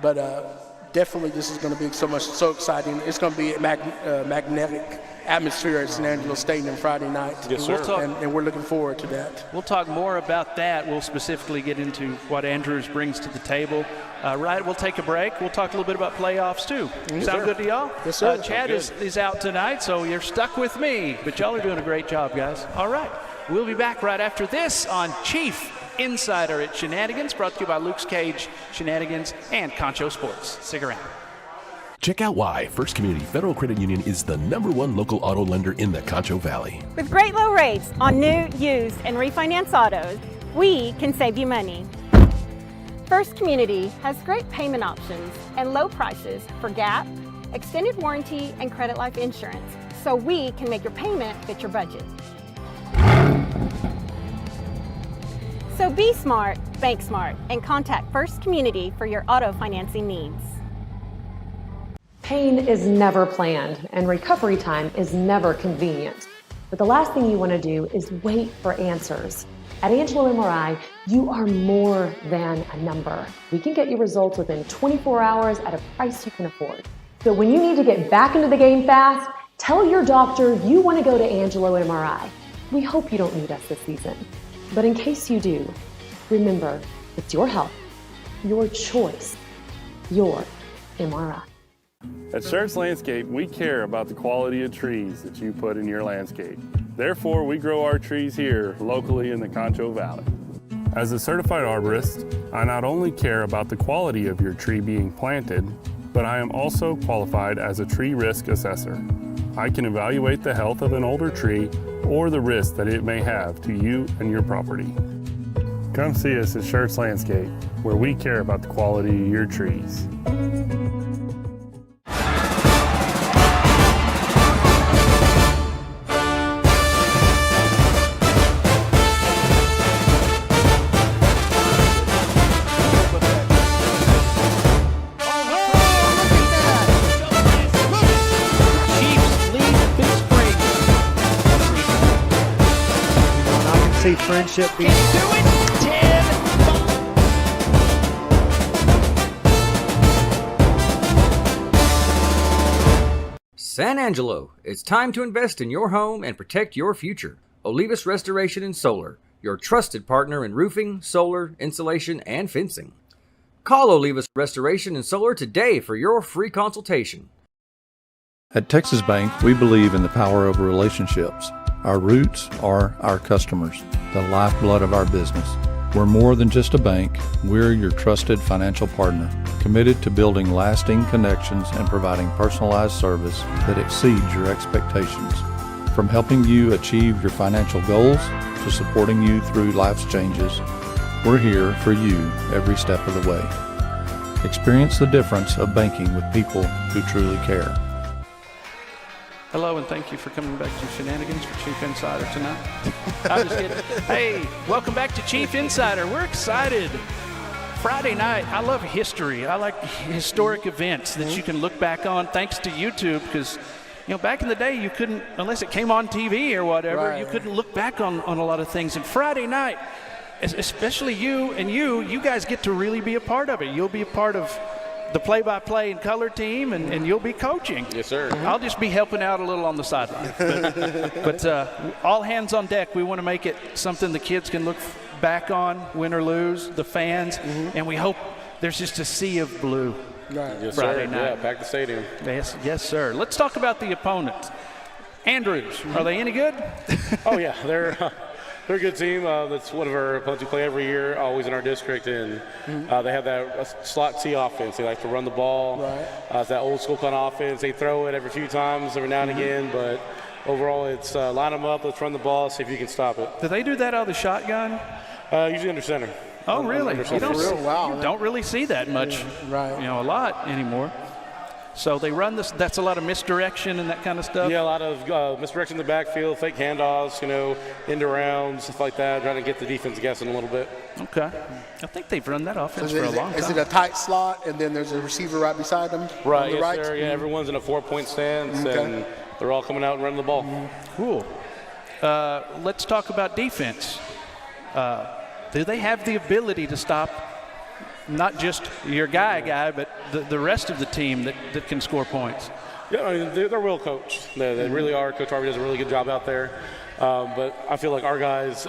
But definitely this is going to be so exciting. It's going to be a magnetic atmosphere at San Angelo Stadium Friday night. Yes, sir. And we're looking forward to that. We'll talk more about that. We'll specifically get into what Andrews brings to the table. We'll take a break. We'll talk a little bit about playoffs, too. Sound good to y'all? Yes, sir. Chad is out tonight, so you're stuck with me. But y'all are doing a great job, guys. All right. We'll be back right after this on Chief Insider at Shenanigans, brought to you by Luke's Cage, Shenanigans, and Concho Sports. Stick around. Check out why First Community Federal Credit Union is the #1 local auto lender in the Concho Valley. With great low rates on new, used, and refinance autos, we can save you money. First Community has great payment options and low prices for GAP, extended warranty, and credit life insurance, so we can make your payment fit your budget. So be smart, bank smart, and contact First Community for your auto financing needs. Pain is never planned, and recovery time is never convenient. But the last thing you want to do is wait for answers. At Angelo MRI, you are more than a number. We can get you results within 24 hours at a price you can afford. So when you need to get back into the game fast, tell your doctor you want to go to Angelo MRI. We hope you don't need us this season. But in case you do, remember, it's your health, your choice, your MRI. At Schertz Landscape, we care about the quality of trees that you put in your landscape. Therefore, we grow our trees here locally in the Concho Valley. As a certified arborist, I not only care about the quality of your tree being planted, but I am also qualified as a tree risk assessor. I can evaluate the health of an older tree or the risk that it may have to you and your property. Come see us at Schertz Landscape, where we care about the quality of your trees. Friendship being San Angelo, it's time to invest in your home and protect your future. Olivas Restoration and Solar, your trusted partner in roofing, solar, insulation, and fencing. Call Olivas Restoration and Solar today for your free consultation. At Texas Bank, we believe in the power of relationships. Our roots are our customers, the lifeblood of our business. We're more than just a bank. We're your trusted financial partner, committed to building lasting connections and providing personalized service that exceeds your expectations. From helping you achieve your financial goals to supporting you through life's changes, we're here for you every step of the way. Experience the difference of banking with people who truly care. Hello, and thank you for coming back to Shenanigans for Chief Insider tonight. I'm just kidding. Hey, welcome back to Chief Insider. We're excited. Friday night, I love history. I like historic events that you can look back on thanks to YouTube, because back in the day, you couldn't, unless it came on TV or whatever, you couldn't look back on a lot of things. And Friday night, especially you guys get to really be a part of it. You'll be a part of the play-by-play and color team, and you'll be coaching. Yes, sir. I'll just be helping out a little on the sideline. But all hands on deck. We want to make it something the kids can look back on, win or lose, the fans, and we hope there's just a sea of blue. Right. Yes, Friday sir. night. Yeah, back to stadium. Yes, sir. Let's talk about the opponents. Andrews, are they any good? Oh, yeah. They're a good team. That's one of our opponents we play every year, always in our district, and they have that slot T offense. They like to run the ball. Right. It's that old school kind of offense. They throw it every few times, every now and again, but overall it's line them up, let's run the ball, see if you can stop it. Do they do that out of the shotgun? Usually under center. Oh, really? You don't really see that much, a lot anymore. So they run this. That's a lot of misdirection and that kind of stuff. Yeah, a lot of misdirection in the backfield, fake handoffs, end around, stuff like that, trying to get the defense guessing a little bit. Okay. I think they've run that offense for a long time. Is it a tight slot and then there's a receiver right beside them? Right, on the right? sir. Yeah, everyone's in a 4-point stance, and they're all coming out and running the ball. Cool. Let's talk about defense. Do they have the ability to stop not just your guy, but the rest of the team that can score points? Yeah, I mean, they're well coached. They really are. Coach Harvey does a really good job out there. But I feel like our guys,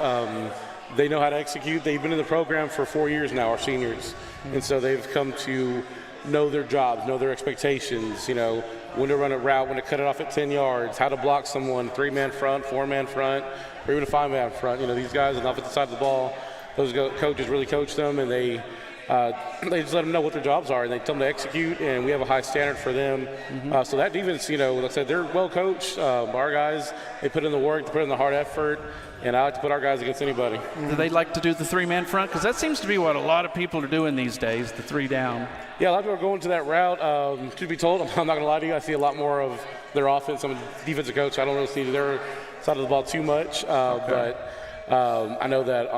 they know how to execute. They've been in the program for 4 years now, our seniors. And so they've come to know their jobs, know their expectations, when to run a route, when to cut it off at 10 yards, how to block someone, 3-man front, 4-man front, or even a 5-man front. These guys on the offensive side of the ball, those coaches really coach them, and they just let them know what their jobs are, and they tell them to execute, and we have a high standard for them. So that defense, like I said, they're well coached. Our guys, they put in the work, they put in the hard effort, and I like to put our guys against anybody. Do they like to do the 3-man front? Because that seems to be what a lot of people are doing these days, the 3 down. Yeah, a lot of people are going to that route. To be told, I'm not going to lie to you, I see a lot more of their offense. I'm a defensive coach. I don't really see their side of the ball too much, but I know that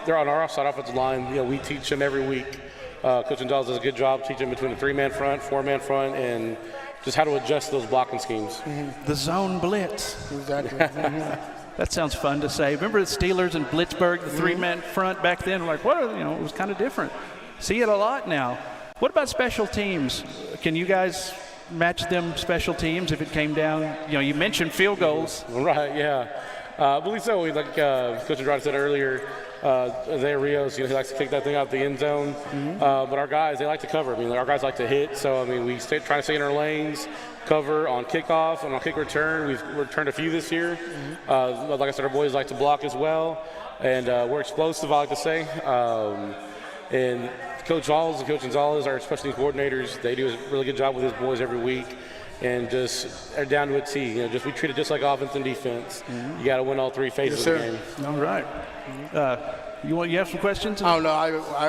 they're on our offside offensive line. We teach them every week. Coach Gonzalez does a good job teaching between the 3-man front, 4-man front, and just how to adjust those blocking schemes. The zone blitz. Exactly. That sounds fun to say. Remember the Steelers and Blitzburg, the 3-man front back then? It was kind of different. See it a lot now. What about special teams? Can you guys match them special teams if it came down? You mentioned field goals. Right, yeah. I believe so. Like Coach Andrade said earlier, Isaiah Rios, he likes to kick that thing out the end zone. But our guys, they like to cover. I mean, our guys like to hit. So, I mean, we try to stay in our lanes, cover on kickoff and on kick return. We've returned a few this year. Like I said, our boys like to block as well. And we're explosive, I like to say. And Coach Halls and Coach Gonzalez, our special teams coordinators, they do a really good job with his boys every week. And just are down to a T. We treat it just like offense and defense. You got to win all three phases of the game. All right. You have some questions? I don't know.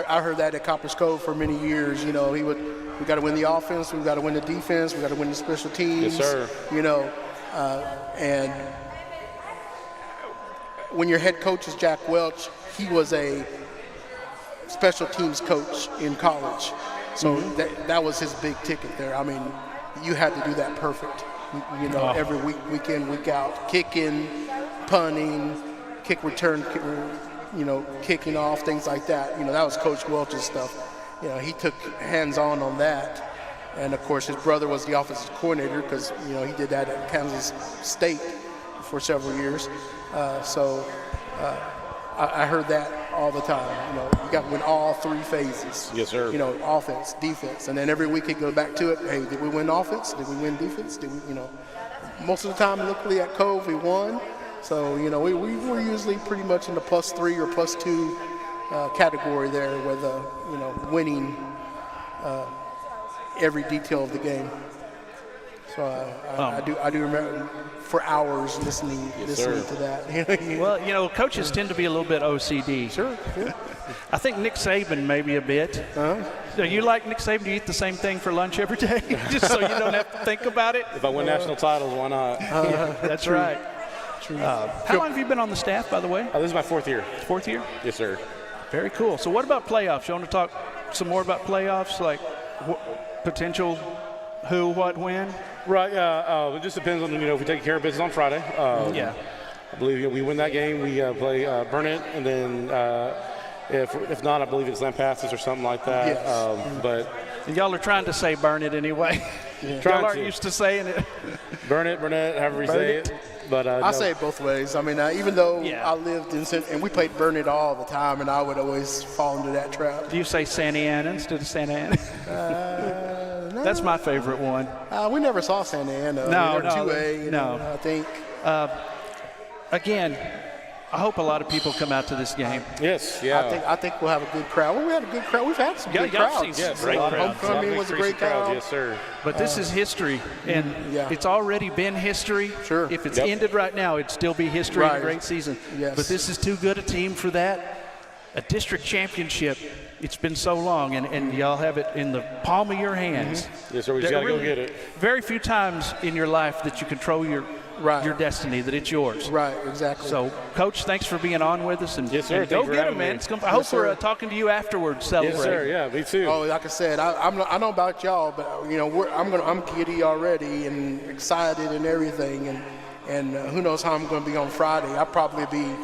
I heard that at Copper's Cove for many years. We got to win the offense, we got to win the defense, we got to win the special teams. Yes, sir. And when your head coach is Jack Welch, he was a special teams coach in college. So that was his big ticket there. I mean, you had to do that perfect, every week in, week out, kicking, punting, kick return, kicking off, things like that. That was Coach Welch's stuff. He took hands-on that. And, of course, his brother was the offensive coordinator because, he did that at Kansas State for several years. I heard that all the time. You got to win all three phases. Yes, sir. Offense, defense, and then every week he'd go back to it. Hey, did we win offense? Did we win defense? Did we? Most of the time, luckily at Cove, we won. So we were usually pretty much in the +3 or +2 category there, with winning every detail of the game. So I do remember for hours listening to that. Well, coaches tend to be a little bit OCD. Sure. Yeah. I think Nick Saban maybe a bit. So you like Nick Saban? Do you eat the same thing for lunch every day, just so you don't have to think about it? If I win national titles, why not? That's right. True. How long have you been on the staff, by the way? This is my 4th year. 4th year? Yes, sir. Very cool. So what about playoffs? You want to talk some more about playoffs, like potential who, what, when? Right. It just depends on, if we take care of business on Friday. I believe we win that game, we play Burnett, and then if not, I believe it's Lampasas or something like that. Yes. But y'all are trying to say burn it anyway. Y'all aren't used to saying it. Burnett, however you say it. But I say it both ways. I mean, even though I lived in and we played Burnett all the time, and I would always fall into that trap. Do you say Santa Ana instead of Santa Ana? No. That's my favorite one. We never saw Santa Ana. No, they're 2A, I think. Again, I hope a lot of people come out to this game. Yes, yeah. I think we'll have a good crowd. Well, we had a good crowd. We've had some good crowds. Yes, great crowd. Homecoming was a great crowd. Yes, sir. But this is history, and it's already been history. Sure. If it's ended right now, it'd still be history and a great season. Yes. But this is too good a team for that. A district championship, it's been so long, and y'all have it in the palm of your hands. Yes, sir. We just got to go get it. Very few times in your life that you control your destiny, that it's yours. Right, exactly. So, Coach, thanks for being on with us. And, yes, sir. And go get them, man. I hope we're talking to you afterwards. Celebrate. Yes, sir. Yeah, me too. Oh, like I said, I don't know about y'all, but I'm giddy already and excited and everything, and who knows how I'm going to be on Friday. I'll probably be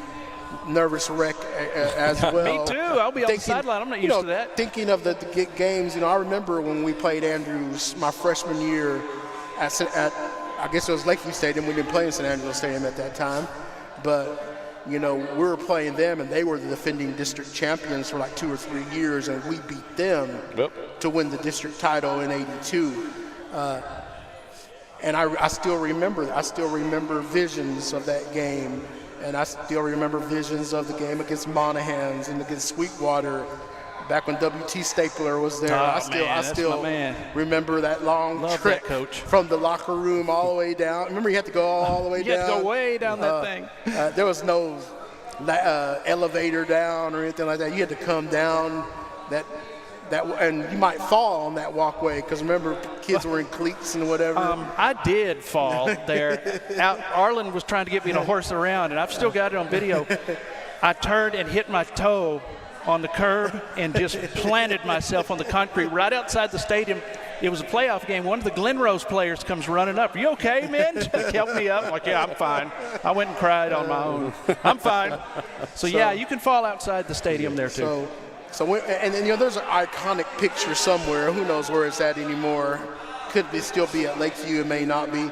nervous wreck as well. Me too. I'll be on the sideline. I'm not used to that. Thinking of the games, I remember when we played Andrews my freshman year at I guess it was Lakeview Stadium. We didn't play in San Angelo Stadium at that time, but we were playing them, and they were the defending district champions for like 2 or 3 years, and we beat them to win the district title in '82. And I still remember visions of that game. And I still remember visions of the game against Monahans and against Sweetwater back when W.T. Stapler was there. I still remember that long trip from the locker room all the way down. Remember, you had to go all the way down. You had to go way down that thing. There was no elevator down or anything like that. You had to come down that and you might fall on that walkway because remember, kids were in cleats and whatever. I did fall there. Arlen was trying to get me to horse around, and I've still got it on video. I turned and hit my toe on the curb and just planted myself on the concrete right outside the stadium. It was a playoff game. One of the Glen Rose players comes running up. Are you okay, man? Help me up. I'm like, yeah, I'm fine. I went and cried on my own. I'm fine. So yeah, you can fall outside the stadium there too. And there's an iconic picture somewhere. Who knows where it's at anymore? Could still be at Lakeview. It may not be.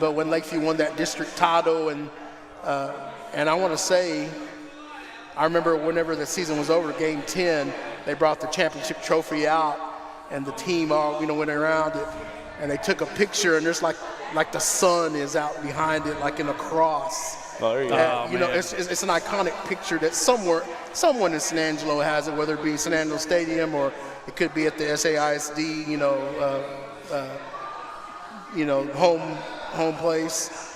But when Lakeview won that district title and And I want to say, I remember whenever the season was over, Game 10, they brought the championship trophy out, and the team all went around it, and they took a picture, and there's like the sun is out behind it, like in a cross. Oh, there you go. It's an iconic picture that someone in San Angelo has it, whether it be San Angelo Stadium or it could be at the SAISD, home place.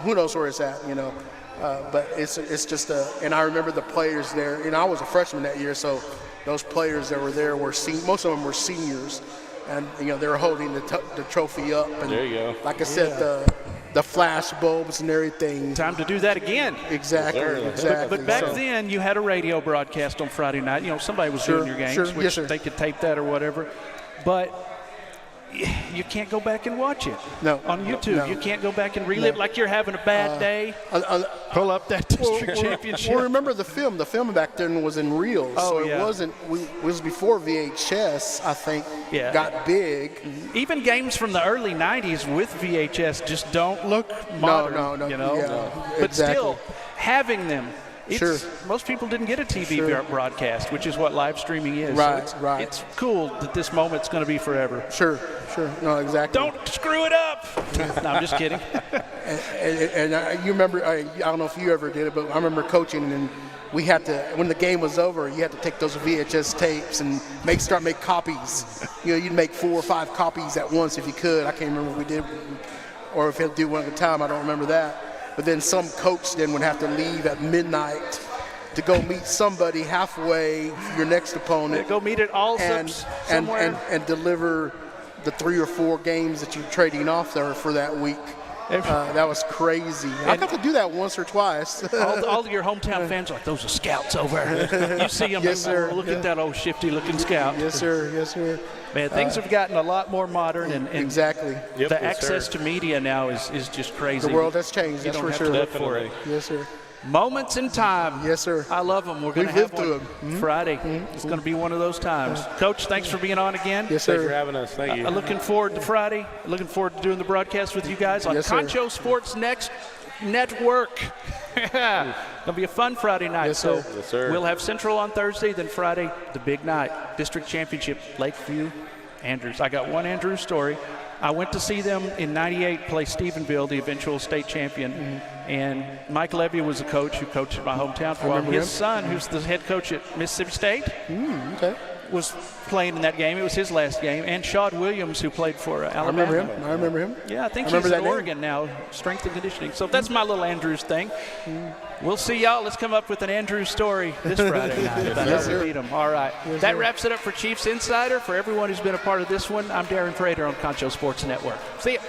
Who knows where it's at, but it's just and I remember the players there, and I was a freshman that year, so those players that were there were most of them were seniors, and they were holding the trophy up. And there you go. Like I said, the flash bulbs and everything. Time to do that again. Exactly. But back then, you had a radio broadcast on Friday night. Somebody was doing your games, which they could tape that or whatever. But you can't go back and watch it on YouTube. No. You can't go back and relive like you're having a bad day. Pull up that district championship. Well, remember the film. The film back then was in reels, it wasn't. It was before VHS, I think. Yeah. Got big. Even games from the early '90s with VHS just don't look modern. No. But exactly. Still, having them. Most people didn't get a TV broadcast, which is what live streaming is. Right, so it's cool that this moment's going to be forever. Sure. No, exactly. Don't screw it up. No, I'm just kidding. and you remember, I don't know if you ever did it, but I remember coaching, and we had to, when the game was over, you had to take those VHS tapes and start make copies. You'd make 4 or 5 copies at once if you could. I can't remember what we did, or if he'd do one at a time. I don't remember that. But then some coach then would have to leave at midnight to go meet somebody halfway, your next opponent. Go meet at Allsup's somewhere. And deliver the 3 or 4 games that you're trading off there for that week. That was crazy. I got to do that once or twice. all your hometown fans are like, those are scouts over. You see them. Yes, sir. Look at that old shifty-looking scout. Yes, sir. Man, things have gotten a lot more modern, and exactly. The access to media now is just crazy. The world has changed. That's for sure. To look for it. Yes, sir. Moments in time. Yes, sir. I love them. We're going to have one Friday. It's going to be one of those times. Coach, thanks for being on again. Yes, sir. Thanks for having us. Thank you. Looking forward to Friday. Looking forward to doing the broadcast with you guys on Concho Sports Network. Going to be a fun Friday night. Yes, sir. Yes, sir. We'll have Central on Thursday, then Friday, the big night, District Championship, Lakeview, Andrews. I got one Andrews story. I went to see them in '98 play Stephenville, the eventual state champion, and Mike Levy was a coach who coached in my hometown for a while. His son, who's the head coach at Mississippi State, was playing in that game. It was his last game. And Shad Williams, who played for Alabama. I remember him. Yeah, I think he's in Oregon now, strength and conditioning. So that's my little Andrews thing. We'll see y'all. Let's come up with an Andrews story this Friday night. If I never beat them. All right. That wraps it up for Chiefs Insider. For everyone who's been a part of this one, I'm Darren Prater on Concho Sports Network. See ya.